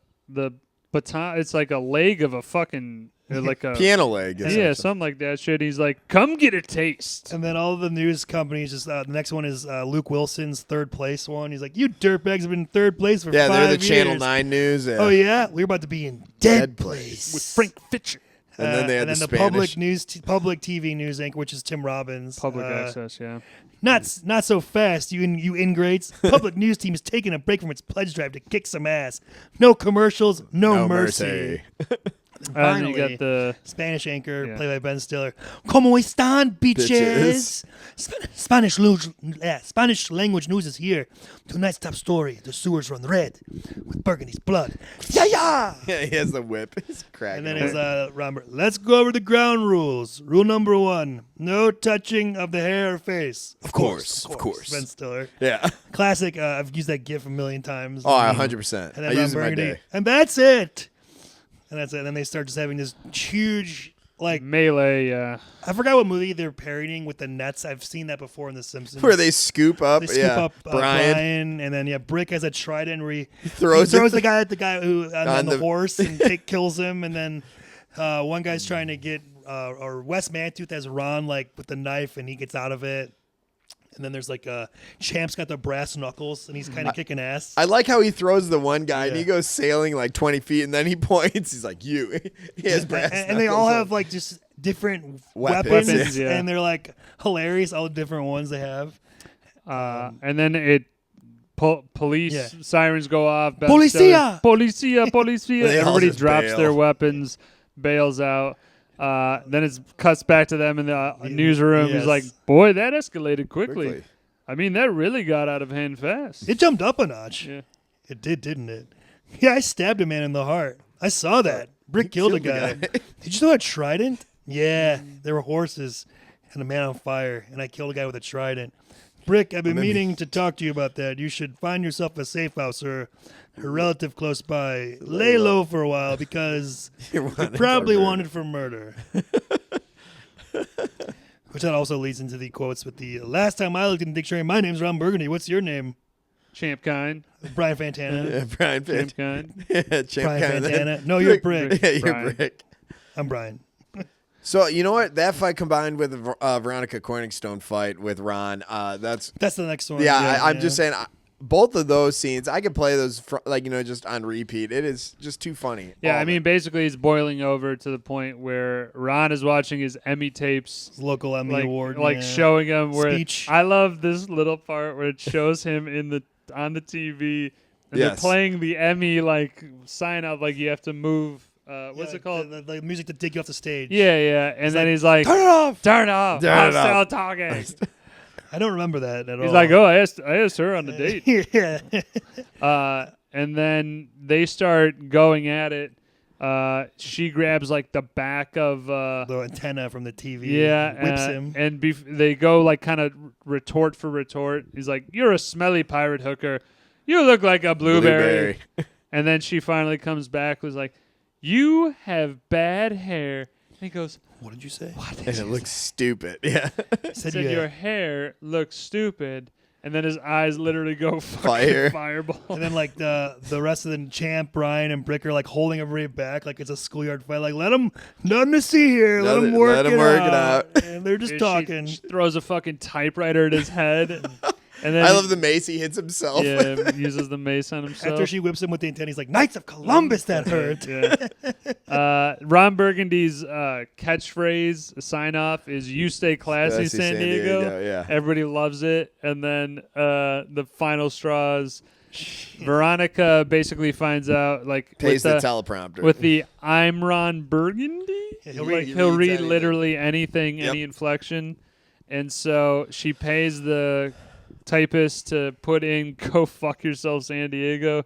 baton. It's like a leg of a fucking like a Piano leg. Yeah, something like that shit. He's like, "Come get a taste." And then all the news companies just the next one is Luke Wilson's third place one. He's like, "You dirtbags have been in third place for 5 years." Yeah, they're the Channel 9 news. Yeah. Oh yeah, we're about to be in dead place With Frank Fisher. And then they had and then the the Spanish. public TV news anchor, which is Tim Robbins. Public access, yeah. Not so fast, you ingrates. Public news team is taking a break from its pledge drive to kick some ass. No commercials, no mercy. And you Finally, got the Spanish anchor, Yeah. played by Ben Stiller. ¿Cómo están, bitches? Spanish language news is here. Tonight's top story: the sewers run red with Burgundy's blood. Yeah, yeah. Yeah, he has the whip. He's cracking. And then it. it's Robert. Let's go over the ground rules. Rule number 1: no touching of the hair or face. Of course. Ben Stiller. Yeah. Classic. I've used that gif a million times. Oh, 100%. And I then use it Ron in my Burgundy. day. And that's it. And that's it. And then they start just having this huge, like, melee. I forgot what movie they're parodying with the nets. I've seen that before in The Simpsons. Where they scoop up. They scoop yeah. up Brian, and then Brick has a trident where he throws the guy who on the the- horse and kills him, and then one guy's trying to get or Wes Mantooth has Ron like with the knife, and he gets out of it. And then there's like Champ's got the brass knuckles, and he's kind of kicking ass. I like how he throws the one guy and Yeah. he goes sailing like 20 feet and then he points. He's like, you. He has brass and they all knuckles have like just different Weapons, weapons, yeah. and they're like hilarious. All the different ones they have. And then it police Yeah. sirens go off. Policia! Policia! Policia! They all Everybody just drops bail. their weapons, bails out. Then it cuts back to them in the newsroom. Yes. He's like, boy, that escalated quickly. I mean, that really got out of hand fast. It jumped up a notch. Yeah. It did, didn't it? Yeah, I stabbed a man in the heart. I saw that. Brick killed a guy. Did you know a trident? Yeah, there were horses and a man on fire, and I killed a guy with a trident. Brick, I've been meaning to talk to you about that. You should find yourself a safe house or a relative close by. Lay low for a while because you're probably wanted for murder. Which that also leads into the quotes with the last time I looked in the dictionary, my name's Ron Burgundy. What's your name? Champ Kind. Brian Fantana. Yeah, Brian Champ Kind. Yeah, Brian Fantana. No, you're Brick. Yeah, you're Brian. Brick. I'm Brian. So you know what? That fight combined with the Veronica Corningstone fight with Ron, that's the next one. yeah. I'm just saying, both of those scenes, I could play those just on repeat. It is just too funny. Yeah, All I of mean, it. basically, it's boiling over to the point where Ron is watching his Emmy tapes, His local Emmy Award. like yeah. showing him where. Speech. I love this little part where it shows him on the TV, and they're Yes. playing the Emmy sign up, like you have to move. What's it called? The music to take you off the stage. Yeah. And then he's like, Turn it off. turn it off. Turn I'm it off." still talking. I don't remember that at all. He's like, oh, I asked her on the date. yeah. And then they start going at it. She grabs the back of The antenna from the TV. yeah, Whips him. and they go kind of retort for retort. He's like, "You're a smelly pirate hooker. You look like a blueberry." And then she finally comes back, was like, "You have bad hair." And he goes, What did you say? And it looks stupid. Yeah. Said said you your hair looks stupid. And then his eyes literally go Fire. fireball. And then the rest of the Champ, Brian, and Brick are holding everybody back like it's a schoolyard fight. Like, let them, nothing to see here. Let them work it out. And they're just talking. She throws a fucking typewriter at his head. And then I love the mace. He hits himself. Yeah, uses the mace on himself. After she whips him with the antenna, he's like, Knights of Columbus, that hurt. Yeah. Ron Burgundy's catchphrase sign off is "You stay classy, Classy, San Diego." yeah. Everybody loves it. And then the final straws. Veronica basically finds out Pays the teleprompter. with the "I'm Ron Burgundy." Yeah, he'll reads read anything. literally anything, Yep. any inflection, and so she pays the typist to put in "Go fuck yourself, San Diego."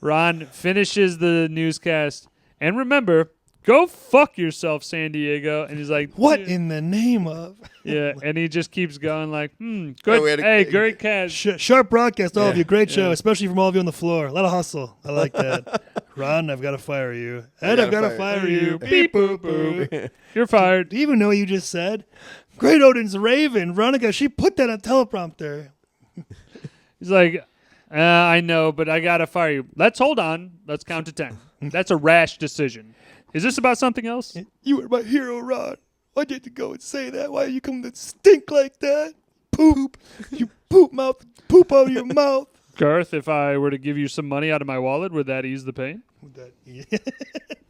Ron finishes the newscast, and remember, go fuck yourself, San Diego. And he's like, What in the name of? Yeah, and he just keeps going we good. had Hey, great catch. Sharp broadcast, all of you. Great show, Yeah. especially from all of you on the floor. A lot of hustle. I like that. Ron, I've got to fire you. Ed, I've got to fire you. Beep, boop, boop. You're fired. Do you even know what you just said? Great Odin's Raven. Veronica, she put that on teleprompter. He's like, I know, but I gotta fire you. Let's hold on. Let's count to 10. That's a rash decision. Is this about something else? You were my hero, Ron. Why did you go and say that? Why you come to stink like that? Poop. You poop mouth. Poop out of your mouth. Garth, if I were to give you some money out of my wallet, would that ease the pain?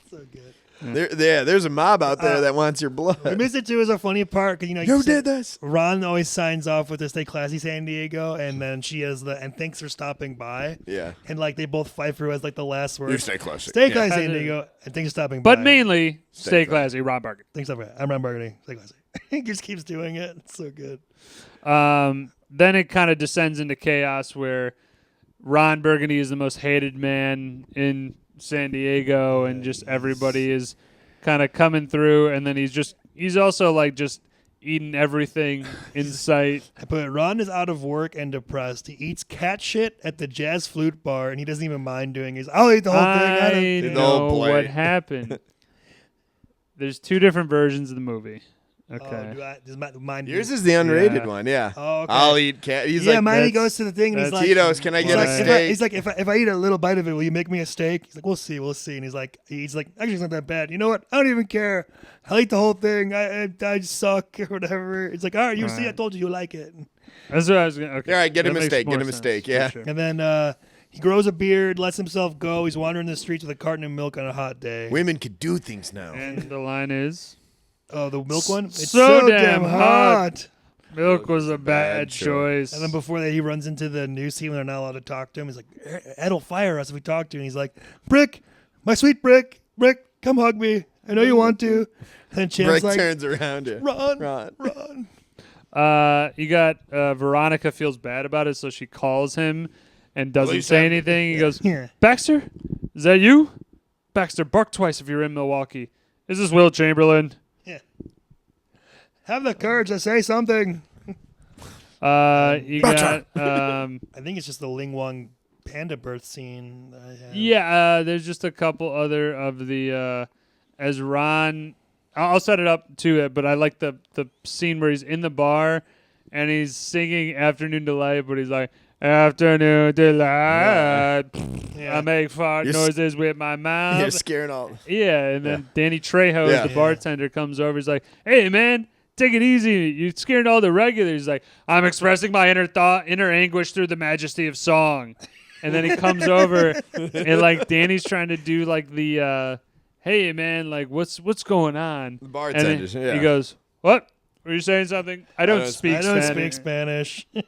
So good. There's a mob out there that wants your blood. I miss it too as a funny part because You did this. Ron always signs off with the "Stay Classy, San Diego," and then she has and thanks for stopping by. Yeah. And they both fight through as the last word. You stay classy. Stay Yeah. classy, San Diego, and thanks for stopping by. But mainly, stay Stay classy, Ron Burgundy. Thanks for stopping by. I'm Ron Burgundy. Stay classy. He just keeps doing it. It's so good. Then it kind of descends into chaos where Ron Burgundy is the most hated man in San Diego, and just everybody is kind of coming through, and then he's also just eating everything in sight. But Ron is out of work and depressed. He eats cat shit at the jazz flute bar, and he doesn't even mind doing it. I'll eat the whole thing. I The whole know plate. what happened. There's two different versions of the movie. Okay. Does mine Yours is the unrated Yeah. one. Yeah. Oh, okay. I'll eat cat. He's yeah, like, mine. He that's- goes to the thing, and he's that's- like, Tito's, can I get a steak? He's like, if I eat a little bite of it, will you make me a steak? He's like, we'll see. And he's like, actually, it's not that bad. You know what? I don't even care. I'll eat the whole thing. I suck or whatever. It's like, all right, you see, I told you like it. That's what I was going to. Okay. All right, get him That a makes steak. more Get him a sense, steak. for Yeah. sure. And then he grows a beard, lets himself go. He's wandering the streets with a carton of milk on a hot day. Women could do things now. And the line is, Oh, the milk one? It's So so damn damn hot. milk was a bad bad choice. And then before that, he runs into the news team. They're not allowed to talk to him. He's like, Ed will fire us if we talk to him. He's like, Brick, my sweet Brick, come hug me. I know you want to. And Champ's Brick like, turns around. Yeah. run. You got Veronica feels bad about it, so she calls him and doesn't least say I'm- anything. He goes, Yeah. Baxter, is that you? Baxter, bark twice if you're in Milwaukee. Is this Will Chamberlain? Yeah. Have the courage to say something. You got I think it's just the Ling Wang panda birth scene. That I have. yeah. There's just a couple other of the as Ron. I'll set it up to it, but I like the scene where he's in the bar and he's singing "Afternoon Delight," but he's like, "Afternoon Delight." Yeah. I make fart You're noises with my mouth. You're scaring all. Yeah, and then Danny Trejo, Yeah. the bartender, comes over. He's like, "Hey, man, take it easy. You're scaring all the regulars." He's like, "I'm expressing my inner anguish through the majesty of song." And then he comes over, and like Danny's trying to do like the, "Hey, man, like what's going on?" The And bartender. then Yeah. he goes, "What? Were you saying something? I don't speak I don't Spanish." speak Spanish. All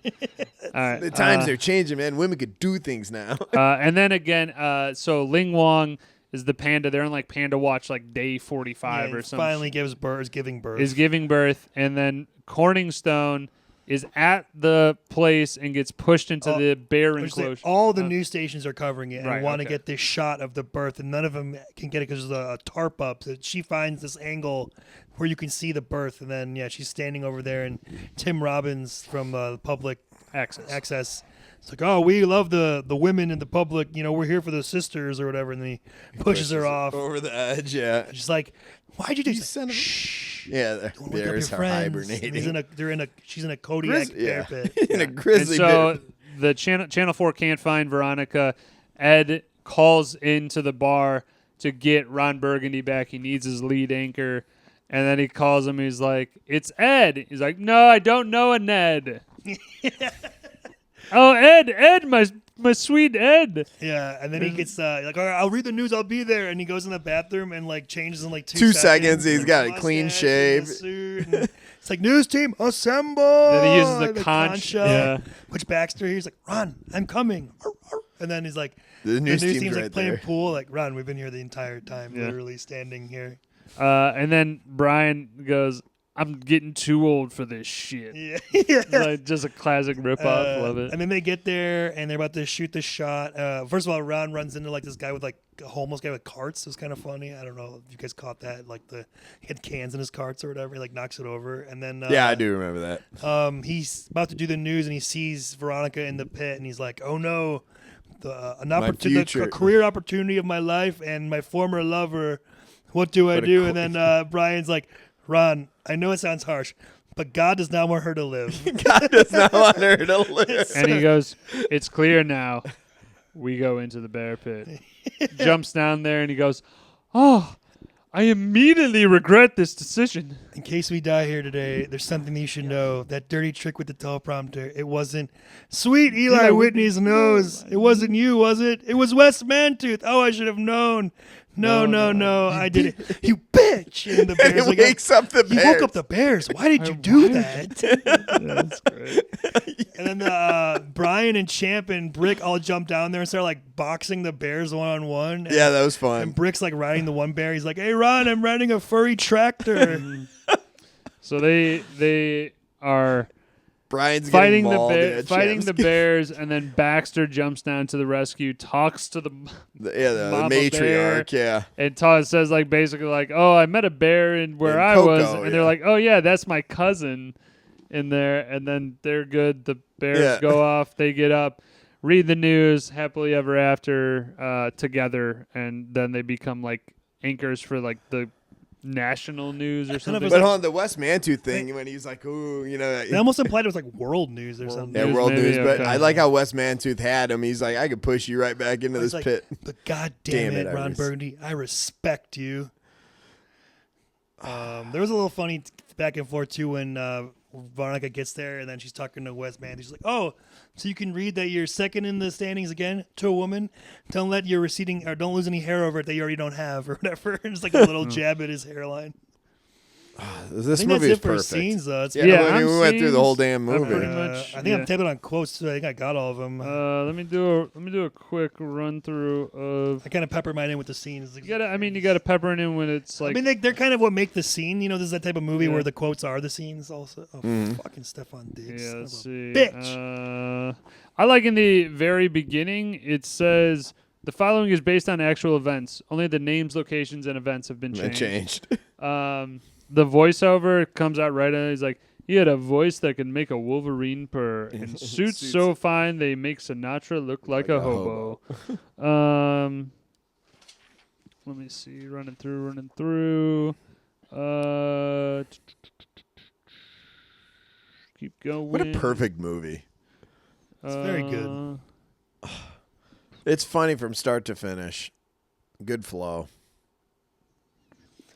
right. The times are changing, man. Women could do things now. And then again, so Ling Wang is the panda. They're on like Panda Watch, like day 45 Yeah, or he something. finally gives birth, is giving birth. Is giving birth, and then Corningstone is at the place and gets pushed into the bear Which they- enclosure. all the news stations are covering it and Right, want to okay. get this shot of the birth, and none of them can get it because there's a tarp up. So she finds this angle where you can see the birth, and then she's standing over there, and Tim Robbins from Public Access. It's like, oh, we love the women in the public. We're here for the sisters or whatever. And then he pushes her off. over the edge. Yeah. She's like, why'd you do You that? son of a- Shh. Yeah. The Don't wake up bears your are friends. And hibernating. she's in a Kodiak bear pit. In a And grizzly so bear. the Channel 4 can't find Veronica. Ed calls into the bar to get Ron Burgundy back. He needs his lead anchor. And then he calls him. He's like, "It's Ed." He's like, "No, I don't know a Ned." "Oh, Ed, my sweet Ed." Yeah, and then he gets like, all right, I'll read the news. I'll be there. And he goes in the bathroom and like changes in like 2 2 seconds. He's and got a mustache clean and shave. a suit, and it's like, news team, assemble. Then he uses the conch. show. Yeah. Which Baxter, he's like, Ron, I'm coming. And then he's like, The news team's team's right like playing there. pool. Like, Ron, we've been here the entire time, Yeah. literally standing here. And then Brian goes, "I'm getting too old for this shit." Yeah. It's like just a classic ripoff. Love it. And then they get there and they're about to shoot the shot. First of all, Ron runs into like this guy with like a homeless guy with carts. It was kind of funny. I don't know if you guys caught that. Like he had cans in his carts or whatever. He like knocks it over, and then Yeah, I do remember that. he's about to do the news and he sees Veronica in the pit and he's like, "Oh no, future. the career opportunity of my life and my former lover. What do I What a do?" qu- And then Brian's like, "Ron, I know it sounds harsh, but God does not want her to live." God does not want her to live. And he goes, "It's clear now. We go into the bear pit." Jumps down there and he goes, "Oh, I immediately regret this decision." In case we die here today, there's something you should know. That dirty trick with the teleprompter, it wasn't sweet Eli Whitney's nose. It wasn't you, was it? It was Wes Mantooth. Oh, I should have known. No. I did it. You bitch. And the And bear's it like, wakes up the you bears. woke up the bears. Why did you do that? That's great. And then Brian and Champ and Brick all jump down there and start like boxing the bears one-on-one. Yeah, that was And fun. Brick's like riding the one bear. He's like, "Hey, Ron, I'm riding a furry tractor." So they are Brian's fighting getting mauled. Yeah, fighting Champs. the bears, and then Baxter jumps down to the rescue, talks to the the Mama matriarch. bear. Yeah. and Todd says like basically like, "Oh, I met a bear in where In I Cocoa, was," and they're yeah. like, "Oh yeah, that's my cousin in there," and then they're good. The bears Yeah. go off, they get up, read the news, happily ever after together, and then they become like anchors for like the national news or something. was But like- hold on, the Wes Mantooth thing when he's like, "Ooh, They almost implied it was like world news or something. yeah, News, world maybe, news." But okay. I like how Wes Mantooth had him. He's like, "I could push you right back into It's this like, pit." But God damn Damn it, it, Ron Iris. Burgundy, I respect you. There was a little funny back and forth too when Veronica gets there and then she's talking to Wes Mantooth. She's like, "Oh, so you can read that you're second in the standings again to a woman. Don't let your receding or don't lose any hair over it that you already don't have or whatever." And it's like a little jab at his hairline. This I think movie that's is it for perfect. scenes, though. It's Yeah, I'm we went through the whole scenes, damn I'm movie. pretty much. I think I'm tapping on quotes too. I think I got all of them. Let me do a quick run through of. I kind of pepper mine in with the scenes. You gotta pepper it in when it's like. I mean, they're kind of what make the scene. You know, this is that type of movie where the quotes are the scenes. Also, fucking Stefan Diggs. Yeah, let's see. Bitch. I like in the very beginning. It says the following is based on actual events. Only the names, locations, and events have been changed. The voiceover comes out right and he's like, he had a voice that could make a Wolverine purr, and suits so fine they make Sinatra look like a hobo. Let me see, running through. Keep going. What a perfect movie. It's very good. It's funny from start to finish. Good flow.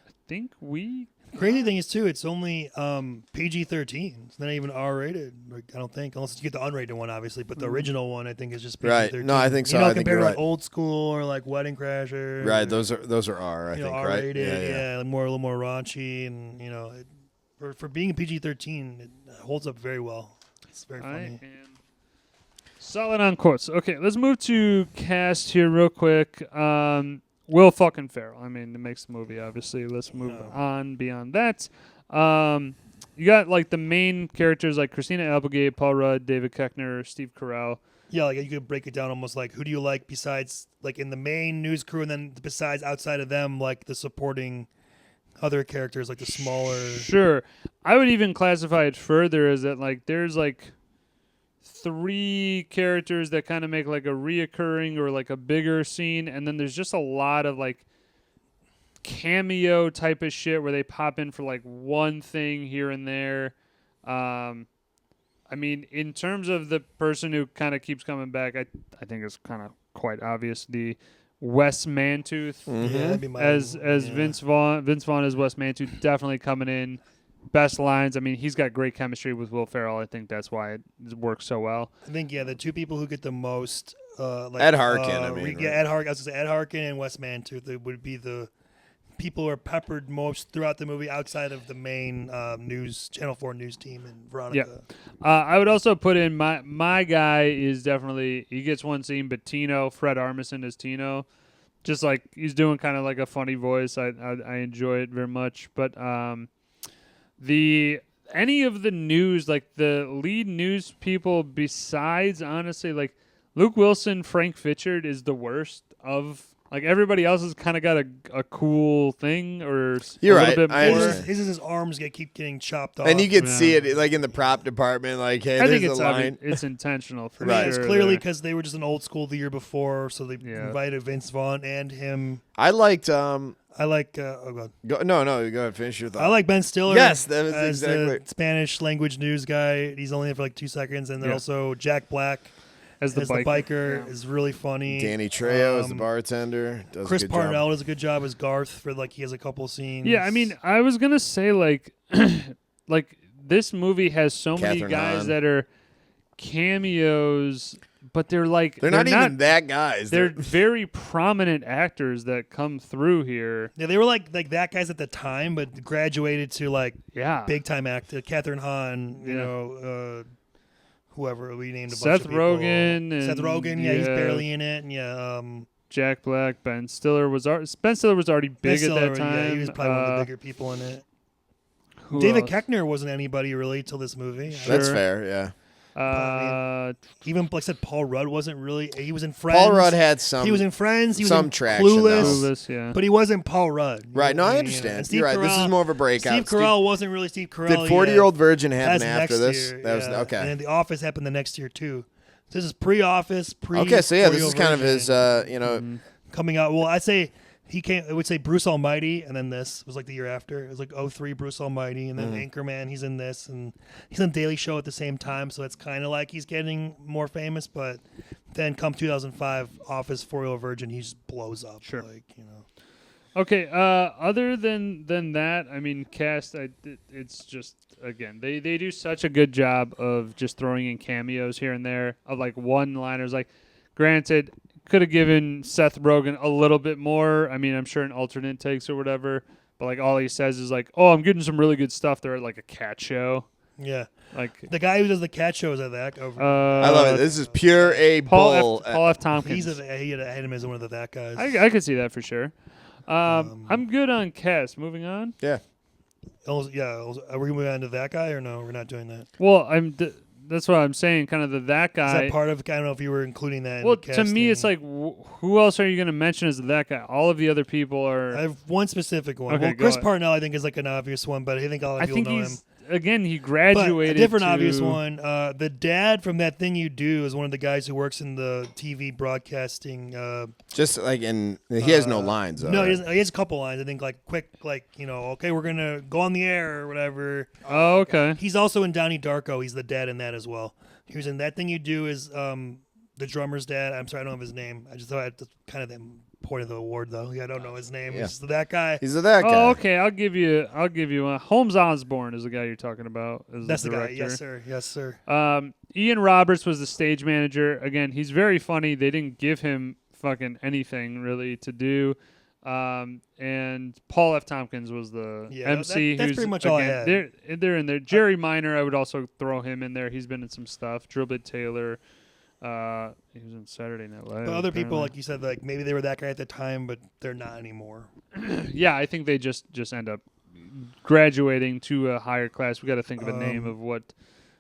I think we. Crazy thing is too, it's only PG-13. It's not even R-rated. Like, I don't think, unless you get the unrated one, obviously. But the original one, I think, is just PG-13. Right. No, I think so. You know, I think compared you're to like right. Old School or like Wedding Crasher. Right. or, Those are R. I you think. know, Right. R-rated. Yeah. Like a little more raunchy, and you know, for being a PG-13, it holds up very well. It's very funny. I am solid on quotes. Okay, let's move to cast here real quick. Will fucking Ferrell. I mean, it makes the movie, obviously. Let's move on beyond that. You got like the main characters like Christina Applegate, Paul Rudd, David Koechner, Steve Carell. Yeah, like you could break it down almost like who do you like besides like in the main news crew, and then besides outside of them, like the supporting other characters, like the smaller. Sure, I would even classify it further as that like there's like 3 characters that kind of make like a reoccurring or like a bigger scene, and then there's just a lot of like cameo type of shit where they pop in for like one thing here and there. I mean, in terms of the person who kind of keeps coming back, I think it's kind of quite obvious. The Wes Mantooth Yeah, that'd be my as Vince Vaughn. Vince Vaughn as Wes Mantooth, definitely coming in. Best lines. I mean, he's got great chemistry with Will Ferrell. I think that's why it works so well. I think the 2 people who get the most like Ed Harkin, I mean, right? Ed Harkin. I was gonna say Ed Harkin and Wes Mantooth. It would be the people who are peppered most throughout the movie outside of the main Channel 4 news team and Veronica. Yeah. I would also put in my guy is definitely, he gets one scene, but Tino, Fred Armisen as Tino, just like he's doing kind of like a funny voice. I enjoy it very much. But any of the news, like the lead news people besides, honestly, like Luke Wilson, Frank Fichard is the worst of. Like everybody else has kind of got a cool thing, or You're a right. little bit I more. understand. His arms keep getting chopped off. And you can Yeah. see it like in the prop department. Like, hey, I there's think it's a line. it's intentional for Right. sure. It's clearly there. because they were just an old school the year before, so they invited Vince Vaughn and him. I liked. I like. God. No. Go ahead. Finish your thought. I like Ben Stiller. Yes, that was as exactly. the Spanish language news guy. He's only there for like 2 seconds, and then also Jack Black as the biker. is really funny. Danny Trejo as the bartender. Does Chris a good Parnell job. does a good job as Garth for like he has a couple scenes. Yeah, I mean, I was gonna say like, like this movie has so many Catherine guys Hahn. that are cameos, but they're like They're not even that guys. They're very prominent actors that come through here. Yeah, they were like that guys at the time, but graduated to like big time actor. Catherine Hahn, you know, whoever we named a Seth bunch of people. Rogen. Seth Rogen, yeah, he's barely in it, and Jack Black, Ben Stiller was already big at that time. Yeah, he was probably one of the bigger people in it. Who David else? Koechner wasn't anybody really till this movie. That's fair. Yeah. Even like I said, Paul Rudd wasn't really. He was in Friends. Paul Rudd had some. He was in Friends. He was some in traction, Clueless, yeah. but he wasn't Paul Rudd. Right. No, I And understand. Steve You're right. This Carell- is more of a breakout. Steve Carell wasn't really Steve Carell. Did 40-Year-Old Virgin happen That's after next this? year, That was okay. And then The Office happened the next year too. This is pre-Office, Okay, so yeah, this 40-Year-Old is kind of Virgin. his, coming out. Well, I'd say he came. I would say Bruce Almighty, and then this was like the year after. It was like 03 Bruce Almighty, and then Anchorman. He's in this, and he's on Daily Show at the same time. So it's kind of like he's getting more famous. But then come 2005, Office, 40-Year-Old Virgin, he just blows up. Sure. Like, you know. Okay. Other than that, I mean, cast. It's just again they do such a good job of just throwing in cameos here and there of like one-liners. Like, granted, could have given Seth Rogen a little bit more. I mean, I'm sure in alternate takes or whatever, but like all he says is like, "Oh, I'm getting some really good stuff." They're at like a cat show. Yeah. Like The guy who does the cat shows at that over. I love it. This is pure a bull. Paul F. Tompkins. He had him as one of that guys. I could see that for sure. I'm good on cast. Moving on. Yeah. Are we moving on to that guy or no? We're not doing that. Well, that's what I'm saying. Kind of that guy. Is that part of? I don't know if you were including that. Well, in the to me, it's casting. like, who else are you going to mention as that guy? All of the other people are. I have one specific one. Okay, Well, go Chris ahead. Parnell, I think, is like an obvious one, but I think all of I people think know him. he's again. He But graduated. a different to, obvious one. The dad from That Thing You Do is one of the guys who works in the TV broadcasting. Just like he has no lines. Though, No, right? he has a couple lines. I think like quick, like okay, we're gonna go on the air or whatever. Oh, okay. He's also in Donnie Darko. He's the dad in that as well. He was in That Thing You Do is the drummer's dad. I'm sorry, I don't know his name. I just thought that's kind of the point of the award though. Yeah, I don't know his name. Yeah. It's that guy. He's that guy. Oh, okay. I'll give you one. Holmes Osborne is the guy you're talking about. As That's the the guy. director. Yes, sir. Yes, sir. Ian Roberts was the stage manager. Again, he's very funny. They didn't give him fucking anything really to do. And Paul F. Tompkins was the MC. That's who's, pretty much all I again, had. They're in there. Jerry Minor, I would also throw him in there. He's been in some stuff. Drillbit Taylor. He was in Saturday Night Live. But other people, apparently. like you said, like maybe they were that guy at the time, but they're not anymore. Yeah, I think they just end up graduating to a higher class. We got to think of a name of what.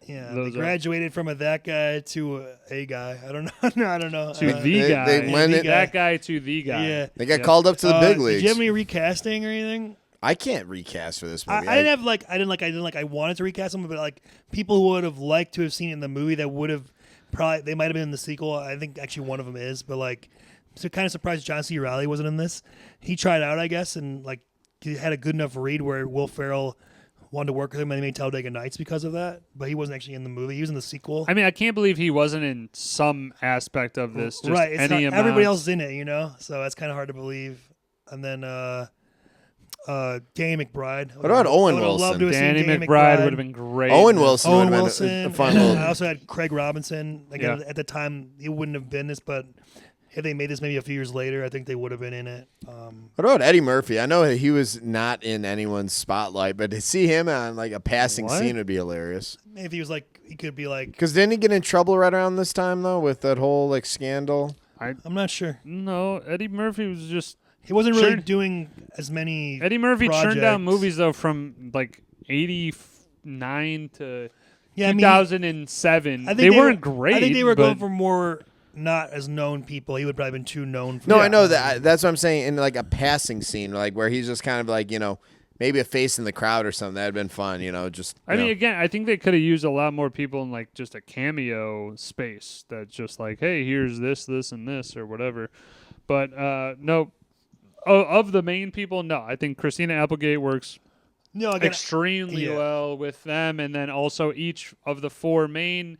Yeah, Those they are- graduated from that guy to a guy. I don't know. No, I don't know. To the they- guy. they went in- that guy to the guy. Yeah. They got Yep. called up to the big Did leagues. you have any recasting or anything? I can't recast for this movie. I didn't have I wanted to recast them, but like people who would have liked to have seen it in the movie that would have probably they might have been in the sequel. I think actually one of them is, but like so kind of surprised John C. Reilly wasn't in this. He tried out, I guess, and like he had a good enough read where Will Ferrell wanted to work with him, and they made Talladega Nights because of that. But he wasn't actually in the movie. He was in the sequel. I mean, I can't believe he wasn't in some aspect of this. Just right? It's any not, amount. everybody else is in it, so that's kind of hard to believe. And then Danny McBride. What about Owen I would have loved to Wilson? have seen Danny McBride would have been great. Owen Wilson Owen would have Wilson. been a fun and little. I also had Craig Robinson. Again, Yeah. at the time, he wouldn't have been this, but if they made this maybe a few years later, I think they would have been in it. What about Eddie Murphy? I know he was not in anyone's spotlight, but to see him on like a passing What? scene would be hilarious. If he was like, he could be like, Because didn't he get in trouble right around this time though with that whole like scandal? I'm not sure. No, Eddie Murphy was just. He wasn't really Sure. doing as many. Eddie Murphy churned out projects. movies though from like 89 to Yeah, I mean, 2007. I think they were- weren't great. I think they were but going for more not as known people. He would probably been too known for No, that. I know that. That's what I'm saying. In like a passing scene, like where he's just kind of like maybe a face in the crowd or something. That'd been fun. Just. I mean, again, I think they could have used a lot more people in like just a cameo space. That's just like, hey, here's this, and this, or whatever. But no, of the main people, no. I think Christina Applegate works No, again, extremely yeah. well with them, and then also each of the four main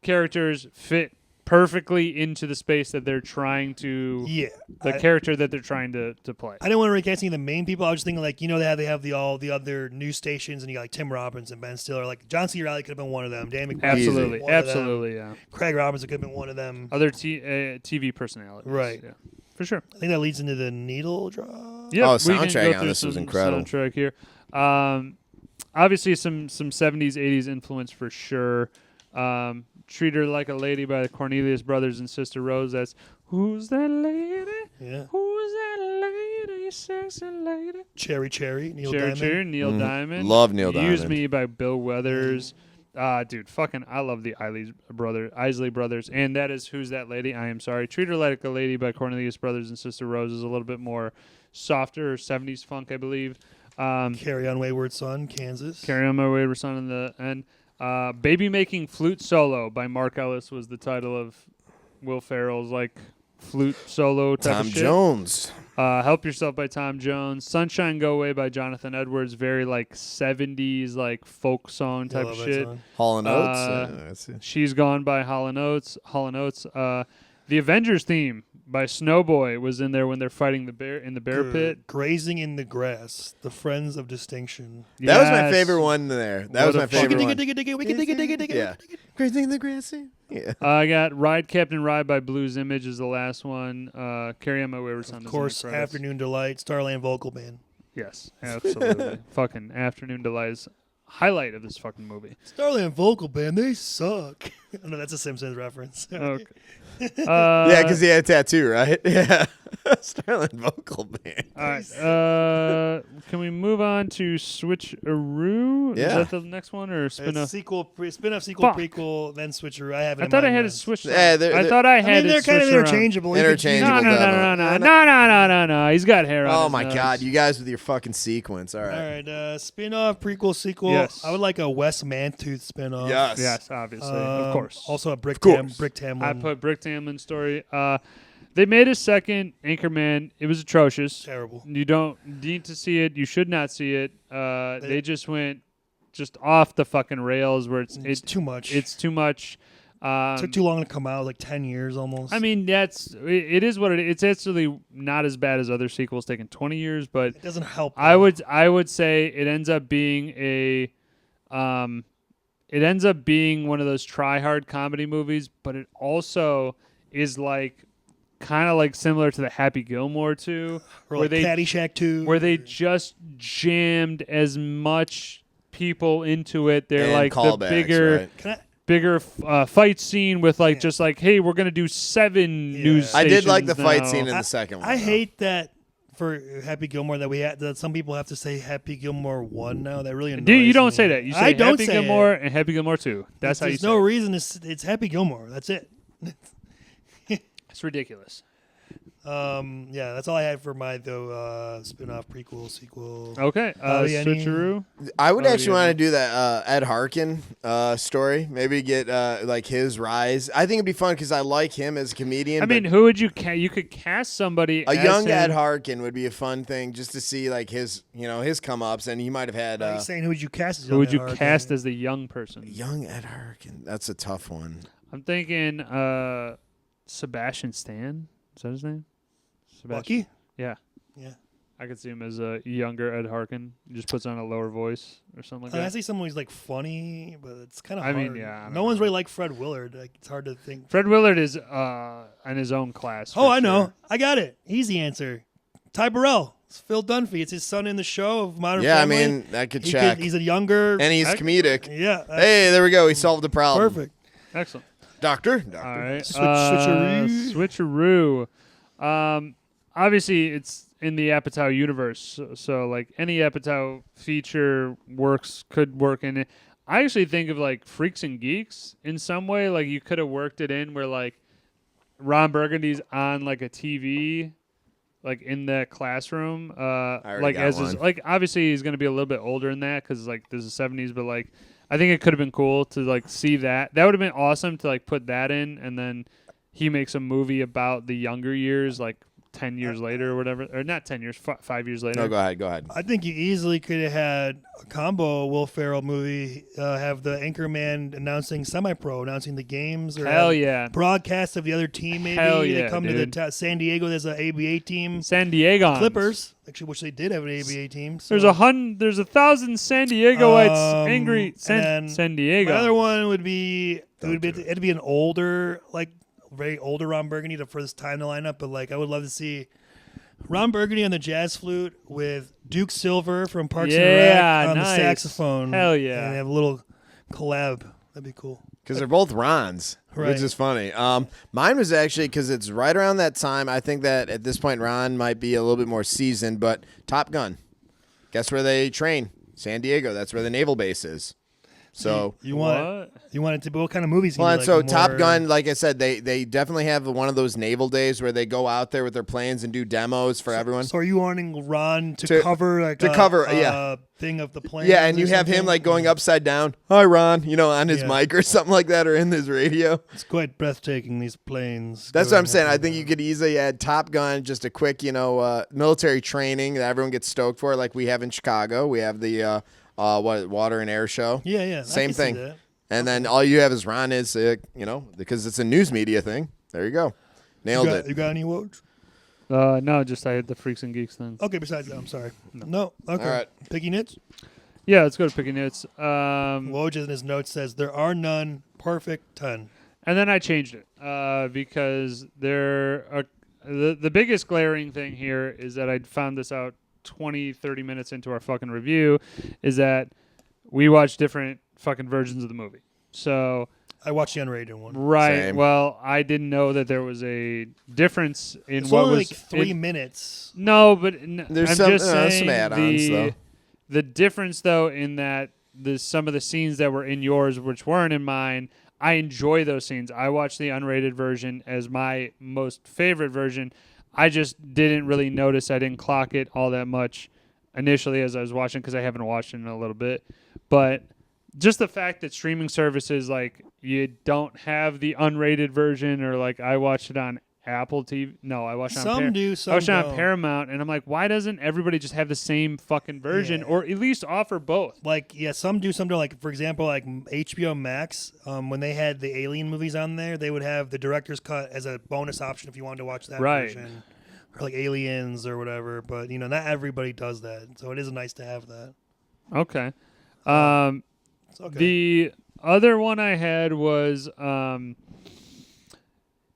characters fit perfectly into the space that they're trying to. yeah. The character that they're trying to play. I didn't want to recast any of the main people. I was just thinking, like, they have all the other news stations, and you got like Tim Robbins and Ben Stiller. Like John C. Reilly could have been one of them. Dan McBride, Absolutely, one of them. absolutely, yeah. Craig Robinson could have been one of them. Other TV personalities, Right. Yeah, for sure. I think that leads into the needle drop. Yeah, Oh, we can soundtrack go on through this was some incredible. Soundtrack here, obviously some 70s, 80s influence for sure. Treat Her Like a Lady by the Cornelius Brothers and Sister Rose. That's Who's That Lady? Yeah. Who's that lady? Sexy lady. Cherry, Neil Cherry Diamond. Cherry, Neil Diamond. Love Neil Use Diamond. Me by Bill Weathers. Dude, fucking, I love the Isley Brothers, and that is Who's That Lady? I Am Sorry. Treat Her Like a Lady by Cornelius Brothers and Sister Rose is a little bit more softer 70s funk, I believe. Carry On Wayward Son, Kansas. Carry On My Wayward Son in the end. Baby Making Flute Solo by Mark Ellis was the title of Will Ferrell's like flute solo type Tom of shit. Jones. Help Yourself by Tom Jones. Sunshine Go Away by Jonathan Edwards. Very like 70s like folk song Yeah, I type of love that shit. song. Hall and Oates. She's Gone by Hall and Oates. The Avengers theme by Snowboy was in there when they're fighting the bear in the bear pit. Grazing in the grass, the friends of distinction. That was my Yes. favorite one there. That was my favorite one. Yeah. Grazing in the grass. Yeah. I got Ride Captain Ride by Blues Image is the last one. Carry On My Wayward Son. Of is in course, the credits. Afternoon Delight, Starland Vocal Band. Yes, absolutely. Fucking Afternoon Delight's highlight of this fucking movie. Starland Vocal Band, they suck. No, that's a Simpsons reference. Okay. Yeah, because he had a tattoo, right? Yeah. Starland Vocal Band. All right. Can we move on to Switcheroo? Yeah. Is that the next one or It's spin-off? spin-off, sequel, Fuck. prequel, then Switcheroo. I have it I in thought I mind had now. it switched. Yeah, I thought I I had mean, they're it kind of switched around. interchangeable. You could use Interchangeable. No. He's got hair on Oh his my nose. God, you guys with your fucking sequence. All All right. right, spin-off, prequel, sequel. Yes. I would like a Wes Mantooth spin-off. Yes. Yes, obviously. Of course. Also a Brick Of course. Tamlin. I put Brick Tamlin story. They made a second Anchorman. It was atrocious. terrible. You don't need to see it. You should not see it. They just went just off the fucking rails where It's too much. It's too much. took too long to come out, like 10 years almost. I mean, it is what it is. It's actually not as bad as other sequels taking 20 years, but it doesn't help. I though. would say it ends up being one of those try hard comedy movies, but it also is like kind of like similar to the Happy Gilmore 2, Or where like they Caddyshack 2. where they just jammed as much people into it. They're And like the callbacks, bigger right? Can I, bigger fight scene with like just like, hey, we're gonna do 7 news I did like the stations fight now. scene in the second one. I though. hate that for Happy Gilmore that some people have to say Happy Gilmore 1 now. That really annoys Dude, you don't me. say that. You say I don't Happy say Gilmore it. and Happy Gilmore 2. That's how you There's say no it. reason. It's Happy Gilmore. That's it. It's ridiculous. Yeah, that's all I had for my spin-off, prequel, sequel. Okay, yeah, any- Switcheroo. I would Oh, actually yeah. want to do that Ed Harkin story. Maybe get like his rise. I think it'd be fun because I like him as a comedian. I mean, but who would you you could cast somebody a as young him. Ed Harkin would be a fun thing just to see like his come ups, and he might have had Are you saying who would you cast? As Who would you Young Ed cast Harkin? as the young person? young Ed Harkin. That's a tough one. I'm thinking Sebastian Stan. Is that his name? Lucky? Yeah. Yeah. I could see him as a younger Ed Harkin. He just puts on a lower voice or something like I that. see someone who's like funny, but it's kind of I hard. mean, yeah, I don't No one's know. really like Fred Willard. Like it's hard to think. Fred Willard is in his own class. Oh, for I know. sure. I got it. Easy answer. Ty Burrell. It's Phil Dunphy. It's his son in the show of Modern Yeah, Family. I mean that could check. He's a younger. And he's comedic. yeah. Hey, there we go. He solved the problem. Perfect. Excellent. Doctor. All right. Switcheroo. Switcheroo. Obviously, it's in the Apatow universe, so like any Apatow feature could work in it. I actually think of like Freaks and Geeks in some way. Like you could have worked it in where like Ron Burgundy's on like a TV, like in that classroom. already Like got as his, one. like obviously he's gonna be a little bit older than that because like this is the 70s, but like I think it could have been cool to like see that. That would have been awesome to like put that in, and then he makes a movie about the younger years, like 10 years later or whatever, or not 10 years, 5 years later. No, go ahead. I think you easily could have had a combo Will Ferrell movie, have the Anchorman announcing semi-pro, announcing the games, or Hell have yeah. broadcast of the other team. Maybe Hell they yeah, come dude. to the San Diego. There's an ABA team. San Diego Clippers, actually, which they did have an ABA team. So. There's 1,000 San Diegoites angry and then San Diego. My other one would be it'd be an older, like very older Ron Burgundy for this time to line up, but like I would love to see Ron Burgundy on the jazz flute with Duke Silver from Parks and Rec on the nice. saxophone. Hell yeah. And they have a little collab. That'd be cool. Because they're both Rons, Right. which is funny. Mine was actually because it's right around that time. I think that at this point Ron might be a little bit more seasoned, but Top Gun. Guess where they train? San Diego. That's where the naval base is. So You want it to be what kind of movies? Well, you and like, so more- Top Gun, like I said, they definitely have one of those naval days where they go out there with their planes and do demos for everyone. So are you wanting Ron to To- cover like to a, cover, a yeah. thing of the plane? Yeah, and you have him like going upside down. Hi, Ron. On his Yeah. mic or something like that, or in his radio. It's quite breathtaking. These planes. That's what I'm going saying. up I and think you could easily add Top Gun, just a quick, military training that everyone gets stoked for, like we have in Chicago. We have the water and air show. Yeah. I Same can see thing. that. And then all you have is Ron is, because it's a news media thing. There you go. Nailed it. You got any Woj? No, just I had the Freaks and Geeks thing. Okay, besides that, I'm sorry. No. Okay. All right. Picky Nits? Yeah, let's go to Picking Nits. Woj in his notes says, there are none perfect 10. And then I changed it because the biggest glaring thing here is that I found this out 20, 30 minutes into our fucking review is that we watched different fucking versions of the movie. So I watched the unrated one. right. Same. Well, I didn't know that there was a difference in It's what only was like 3 minutes. No, but There's I'm some, just saying some add-ons, though. the difference though in that some of the scenes that were in yours which weren't in mine, I enjoy those scenes. I watched the unrated version as my most favorite version. I just didn't really notice. I didn't clock it all that much initially as I was watching because I haven't watched it in a little bit. But just the fact that streaming services, like, you don't have the unrated version, or like I watched it on Apple TV. No, I watched it on Some do, some I watched it on don't. Paramount, and I'm like, why doesn't everybody just have the same fucking version, Yeah. or at least offer both? Like, yeah, some do, some don't. Like, for example, like HBO Max, when they had the Alien movies on there, they would have the director's cut as a bonus option if you wanted to watch that Right. version. Or like Aliens or whatever. But, not everybody does that. So it is nice to have that. Okay. It's okay. The other one I had was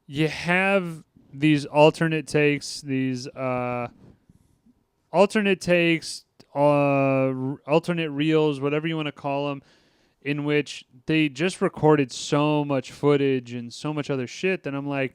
you have these alternate takes, alternate reels, whatever you want to call them, in which they just recorded so much footage and so much other shit that I'm like,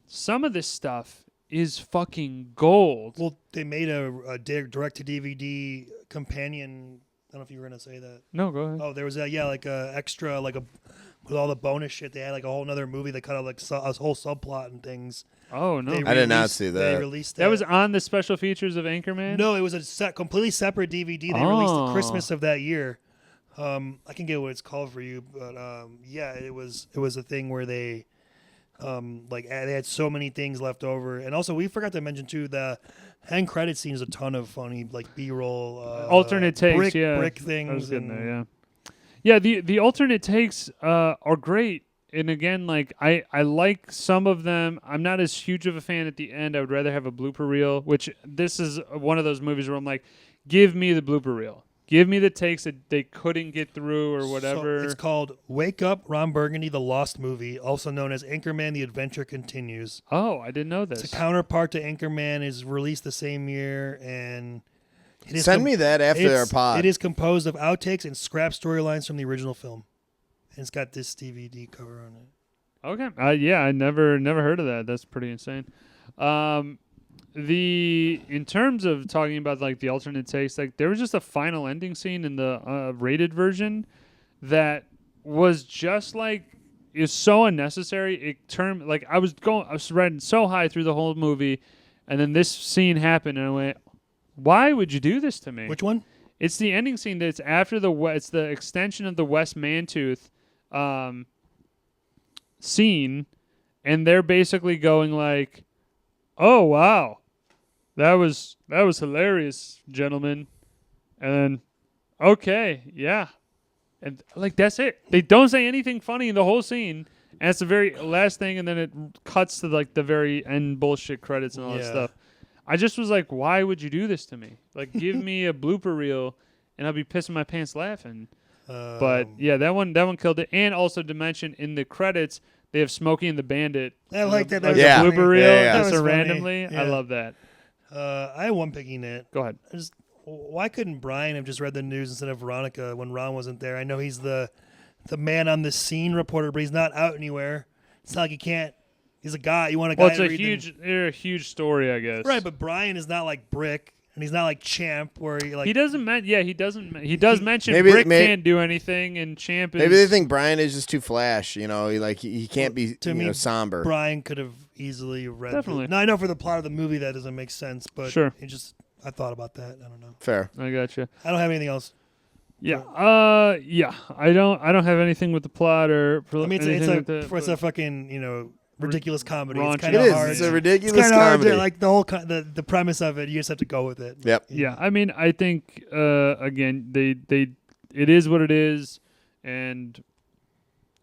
some of this stuff is fucking gold. Well, they made a direct-to-DVD companion. I don't know if you were going to say that. No, go ahead. Oh, there was like a extra, with all the bonus shit. They had like a whole other movie that cut out like a whole subplot and things. Oh, no. They I did not released- see They that. released That was on the special features of Anchorman? No, it was a completely separate DVD. They released Oh. at Christmas of that year. I can get what it's called for you, but yeah, it was a thing where they they had so many things left over, and also we forgot to mention too the end credit scene is a ton of funny like B-roll alternate takes, brick yeah. things. I was getting and- there, yeah. Yeah, the alternate takes are great. And again, like I like some of them. I'm not as huge of a fan at the end. I would rather have a blooper reel, which this is one of those movies where I'm like, give me the blooper reel. Give me the takes that they couldn't get through or whatever. So it's called Wake Up, Ron Burgundy, the Lost Movie, also known as Anchorman, The Adventure Continues. Oh, I didn't know this. It's a counterpart to Anchorman, is released the same year, and it is Send me that after our pod. It is composed of outtakes and scrap storylines from the original film. And it's got this DVD cover on it. Okay. Yeah, I never heard of that. That's pretty insane. In terms of talking about like the alternate takes, like there was just a final ending scene in the rated version that was just like is so unnecessary. It turned like I was riding so high through the whole movie, and then this scene happened, and I went, "Why would you do this to me?" Which one? It's the ending scene that's after it's the extension of the West Mantooth scene, and they're basically going like, "Oh wow, that was hilarious, gentlemen," and then, "Okay, yeah," and like that's it. They don't say anything funny in the whole scene, and it's the very last thing, and then it cuts to like the very end bullshit credits and all that Yeah. stuff. I just was like, "Why would you do this to me? Like, give me a blooper reel, and I'll be pissing my pants laughing." But yeah, that one killed it. And also to mention in the credits, they have Smokey and the Bandit. I like that. That Like was a Yeah. blooper reel. Yeah, yeah. That Just was so funny. randomly. Yeah. I love that. I had one picking it. Go ahead. Why couldn't Brian have just read the news instead of Veronica when Ron wasn't there? I know he's the man on the scene reporter, but he's not out anywhere. It's not like he can't. He's a guy. You want a guy Well, it's to a read they're a huge story, I guess. right, but Brian is not like Brick, and he's not like Champ, where he like He doesn't. He doesn't. He does mention Maybe- Brick may- can't do anything, and Champ is. Maybe they think Brian is just too flash. He can't be To me, somber. Brian could have easily read. Definitely. Now I know for the plot of the movie that doesn't make sense, but Sure. I thought about that. I don't know. Fair. I gotcha. I don't have anything else. Yeah. Yeah. I don't have anything with the plot or. I mean, anything it's a fucking ridiculous comedy. raunchy. It's kind It of is. hard. It's a It's ridiculous kind of hard comedy. to, like the whole the premise of it. You just have to go with it. Yep. Yeah, I mean, I think again, it is what it is, and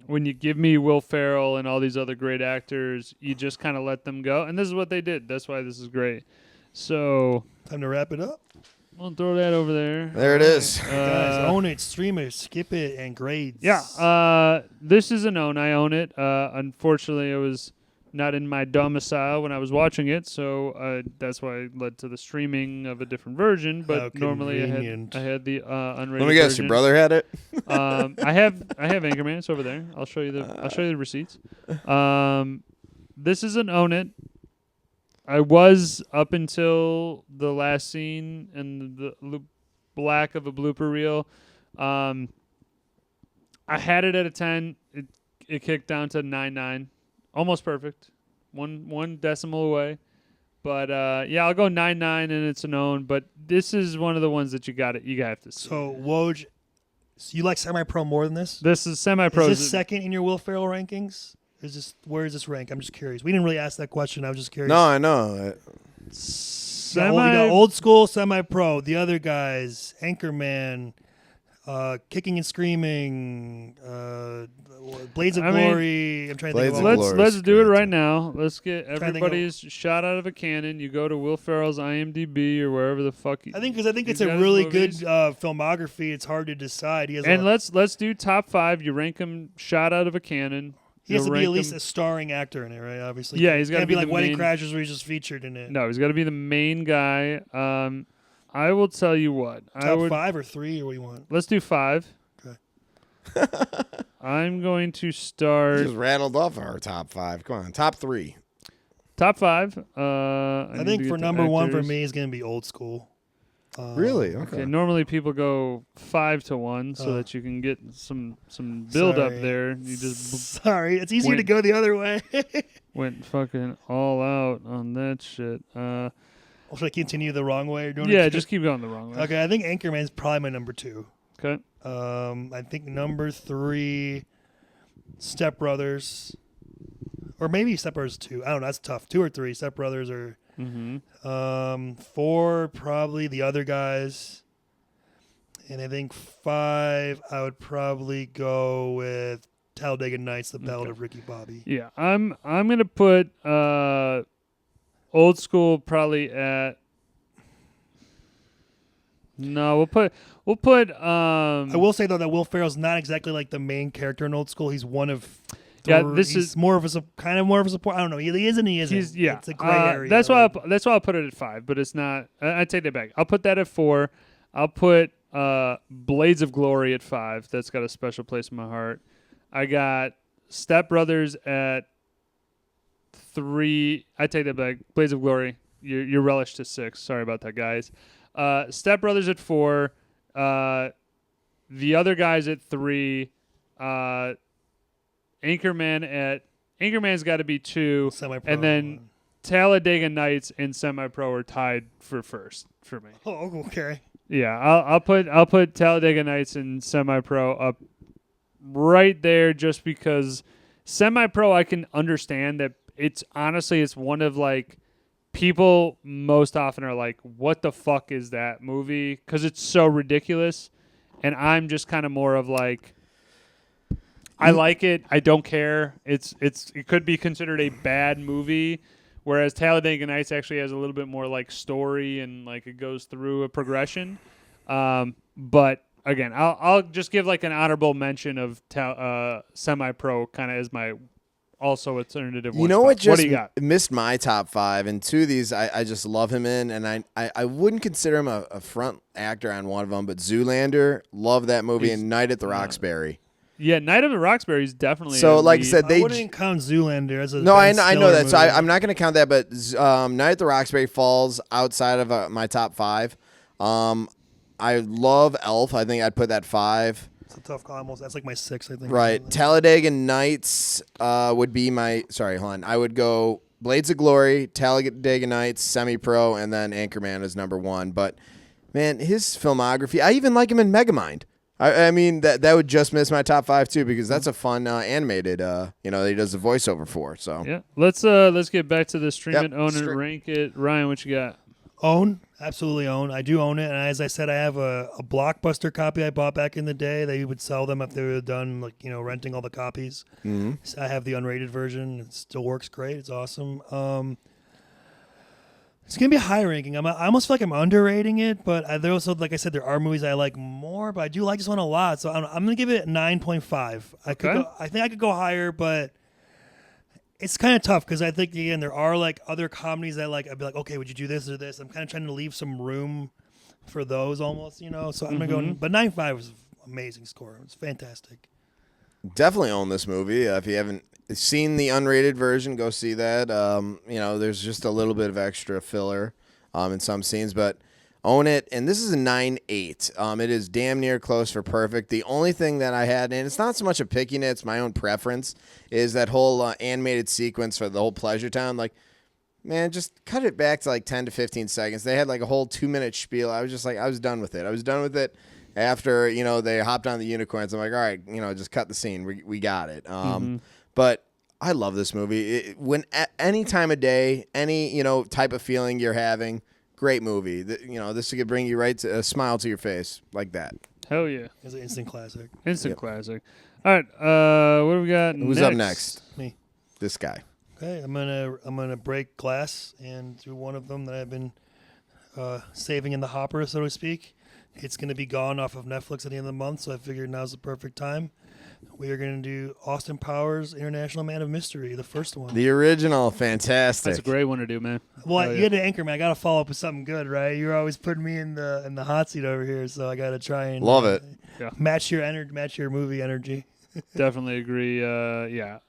when you give me Will Ferrell and all these other great actors, you just kind of let them go. And this is what they did. That's why this is great. So Time to wrap it up. I'll throw that over there. There it is. Guys, own it, stream it, skip it, and grades. Yeah. This is an own. I own it. Unfortunately, it was not in my domicile when I was watching it, so that's why it led to the streaming of a different version. But How normally convenient. I had the unrated. Let me guess, version. your brother had it? I have Anchorman. It's over there. I'll show you the receipts. This is an own it. I was up until the last scene and the black of a blooper reel. I had it at a 10. It kicked down to 9.9. Almost perfect. One decimal away. But yeah, I'll go 9.9 and it's an own. But this is one of the ones that you have to see. So Woj, so you like semi-pro more than this? This is semi-pro. Is this second in your Will Ferrell rankings? Where is this rank? I'm just curious. We didn't really ask that question. I was just curious. No, I know. You got old school, semi-pro. The other guys, Anchorman, Kicking and Screaming, Blades of Glory. I'm trying to think of all Blades of Glory. Let's do it right now. Let's get to think everybody's shot out of a cannon. You go to Will Ferrell's IMDb or wherever the fuck. I think it's he's a got his really good movies. filmography. It's hard to decide. He has Let's do top 5. You rank him shot out of a cannon. He has to be rank at least him- a starring actor in it, right? Obviously. Yeah, he's got to Can't be be like the Wedding main- Crashers where he's just featured in it. No, he's got to be the main guy. I will tell you what. Top 5 or 3 or what do you want? Let's do 5. Okay. I'm going to start Just rattled off our top 5. Come on, top 3. top 5. I think for number 1 for me is going to be Old School. Really? Okay. Normally people go 5 to 1 so that you can get some build up Sorry. there. You just Sorry, it's easier to go the other way. went fucking all out on that shit. Or should I continue the wrong way? Or do you want Yeah, to just keep going the wrong way. Okay, I think Anchorman's probably my number 2. Okay. I think number 3, Step Brothers, or maybe Step Brothers 2. I don't know. That's tough. 2 or 3 Step Brothers, or 4 probably The Other Guys, and I think 5 I would probably go with Talladega Nights: The Ballad of Ricky Bobby. Yeah, I'm gonna put Old School probably at. No, we'll put. I will say though that Will Ferrell's not exactly like the main character in Old School. He's one of. Yeah, this he's is more of a kind of more of a support. I don't know. He is and he isn't. Yeah, It's a gray area. That's why I'll put it at 5, but it's not. I take that back. I'll put that at 4. I'll put Blades of Glory at 5. That's got a special place in my heart. I got Step Brothers at 3. I take that back. Blades of Glory. You're relished to 6. Sorry about that, guys. Step Brothers at 4. The Other Guys at 3. Anchorman's got to be 2, Semi-pro. and then Talladega Nights and Semi-Pro are tied for first for me. Oh, okay. Yeah, I'll put Talladega Nights and Semi-Pro up right there just because Semi-Pro I can understand that it's one of like people most often are like, what the fuck is that movie? Because it's so ridiculous, and I'm just kind of more of like, I like it. I don't care. It could be considered a bad movie, whereas Talladega Nights actually has a little bit more like story and like it goes through a progression. But again, I'll just give like an honorable mention of Semi-Pro kind of as my also alternative. You know what do just you got? missed my top 5, and 2 of these I just love him in, and I wouldn't consider him a front actor on one of them, but Zoolander, love that movie, and Night at the Roxbury. Yeah, Night of the Roxbury is definitely. So, a like I lead. said, I they wouldn't count Zoolander as a no, I Ben know Stiller that. So movie. I'm not going to count that, but Night at the Roxbury falls outside of my top 5. I love Elf. I think I'd put that 5. It's a tough call. Almost that's like my 6, I think. Right. Talladega Nights would be my. Sorry, hold on. I would go Blades of Glory, Talladega Nights, Semi-Pro, and then Anchorman is number 1. But man, his filmography. I even like him in Megamind. I mean that would just miss my top 5 too because that's a fun animated. That he does the voiceover for. So yeah, let's get back to the stream it, own it, rank it. Ryan, what you got? Own, absolutely own. I do own it, and as I said, I have a Blockbuster copy I bought back in the day. They would sell them if they were done, like renting all the copies. Mm-hmm. So I have the unrated version. It still works great. It's awesome. It's gonna be high ranking. I almost feel like I'm underrating it, but there also, like I said, there are movies I like more, but I do like this one a lot. So I'm gonna give it 9.5. I think I could go higher, but it's kind of tough because I think again there are like other comedies that I'd be like, okay, would you do this or this? I'm kind of trying to leave some room for those almost, So I'm gonna go, but 9.5 was an amazing score. It's fantastic. Definitely own this movie. If you haven't seen the unrated version, go see that. There's just a little bit of extra filler in some scenes, but own it. And this is a 9.8. It is damn near close for perfect. The only thing that I had, and it's not so much a picking it, it's my own preference, is that whole animated sequence for the whole Pleasure Town. Like, man, just cut it back to like 10 to 15 seconds. They had like a whole 2-minute spiel. I was just like, I was done with it. I was done with it after, they hopped on the unicorns. I'm like, all right, just cut the scene. We got it. But I love this movie. When at any time of day, any, type of feeling you're having, great movie. This could bring you right to a smile to your face like that. Hell yeah. It's an instant classic. Instant classic. All right. What do we got Who's up next? Me. This guy. Okay, I'm gonna break glass and do one of them that I've been saving in the hopper, so to speak. It's gonna be gone off of Netflix at the end of the month, so I figured now's the perfect time. We are gonna do Austin Powers, International Man of Mystery, the first one. The original, fantastic. That's a great one to do, man. Well, you had an Anchorman. I gotta follow up with something good, right? You're always putting me in the hot seat over here, so I gotta try and love it. Match your movie energy. Definitely agree.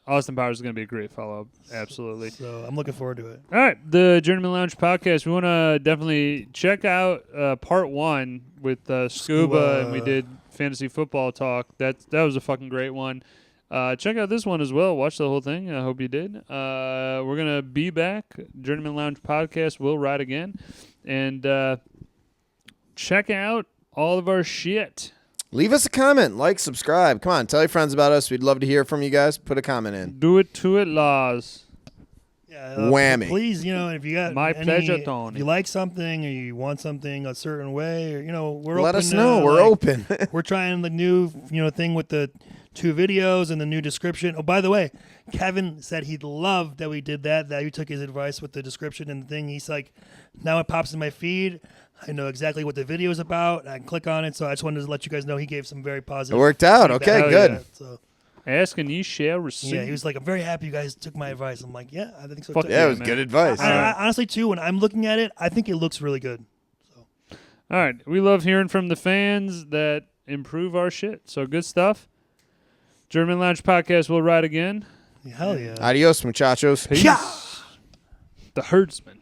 Austin Powers is going to be a great follow-up. Absolutely. So I'm looking forward to it. All right, the Journeymen Lounge podcast. We want to definitely check out part 1 with Scuba, and we did fantasy football talk. That was a fucking great one. Check out this one as well. Watch the whole thing. I hope you did. We're going to be back. Journeymen Lounge podcast will ride again. And check out all of our shit. Leave us a comment, like, subscribe. Come on, tell your friends about us. We'd love to hear from you guys. Put a comment in. Do it to it, Laws. Yeah, Whammy. Please, if you got My pleasure, Tony. If you like something or you want something a certain way, or we're let open us know. We're open. We're trying the new thing with the 2 videos and the new description. Oh, by the way, Kevin said he loved that we did that you took his advice with the description and the thing. He's like, now it pops in my feed. I know exactly what the video is about. I can click on it. So I just wanted to let you guys know he gave some very positive. It worked out. feedback. Okay, good. So, Ask and ye shall receive. yeah, he was like, I'm very happy you guys took my advice. I'm like, yeah, I think so Fuck too. Yeah, it was man. good advice. I honestly, too, when I'm looking at it, I think it looks really good. So. All right. We love hearing from the fans that improve our shit. So good stuff. Journeymen Lounge podcast will ride again. Hell yeah. Adios, muchachos. Peace. Yeah. The herdsman.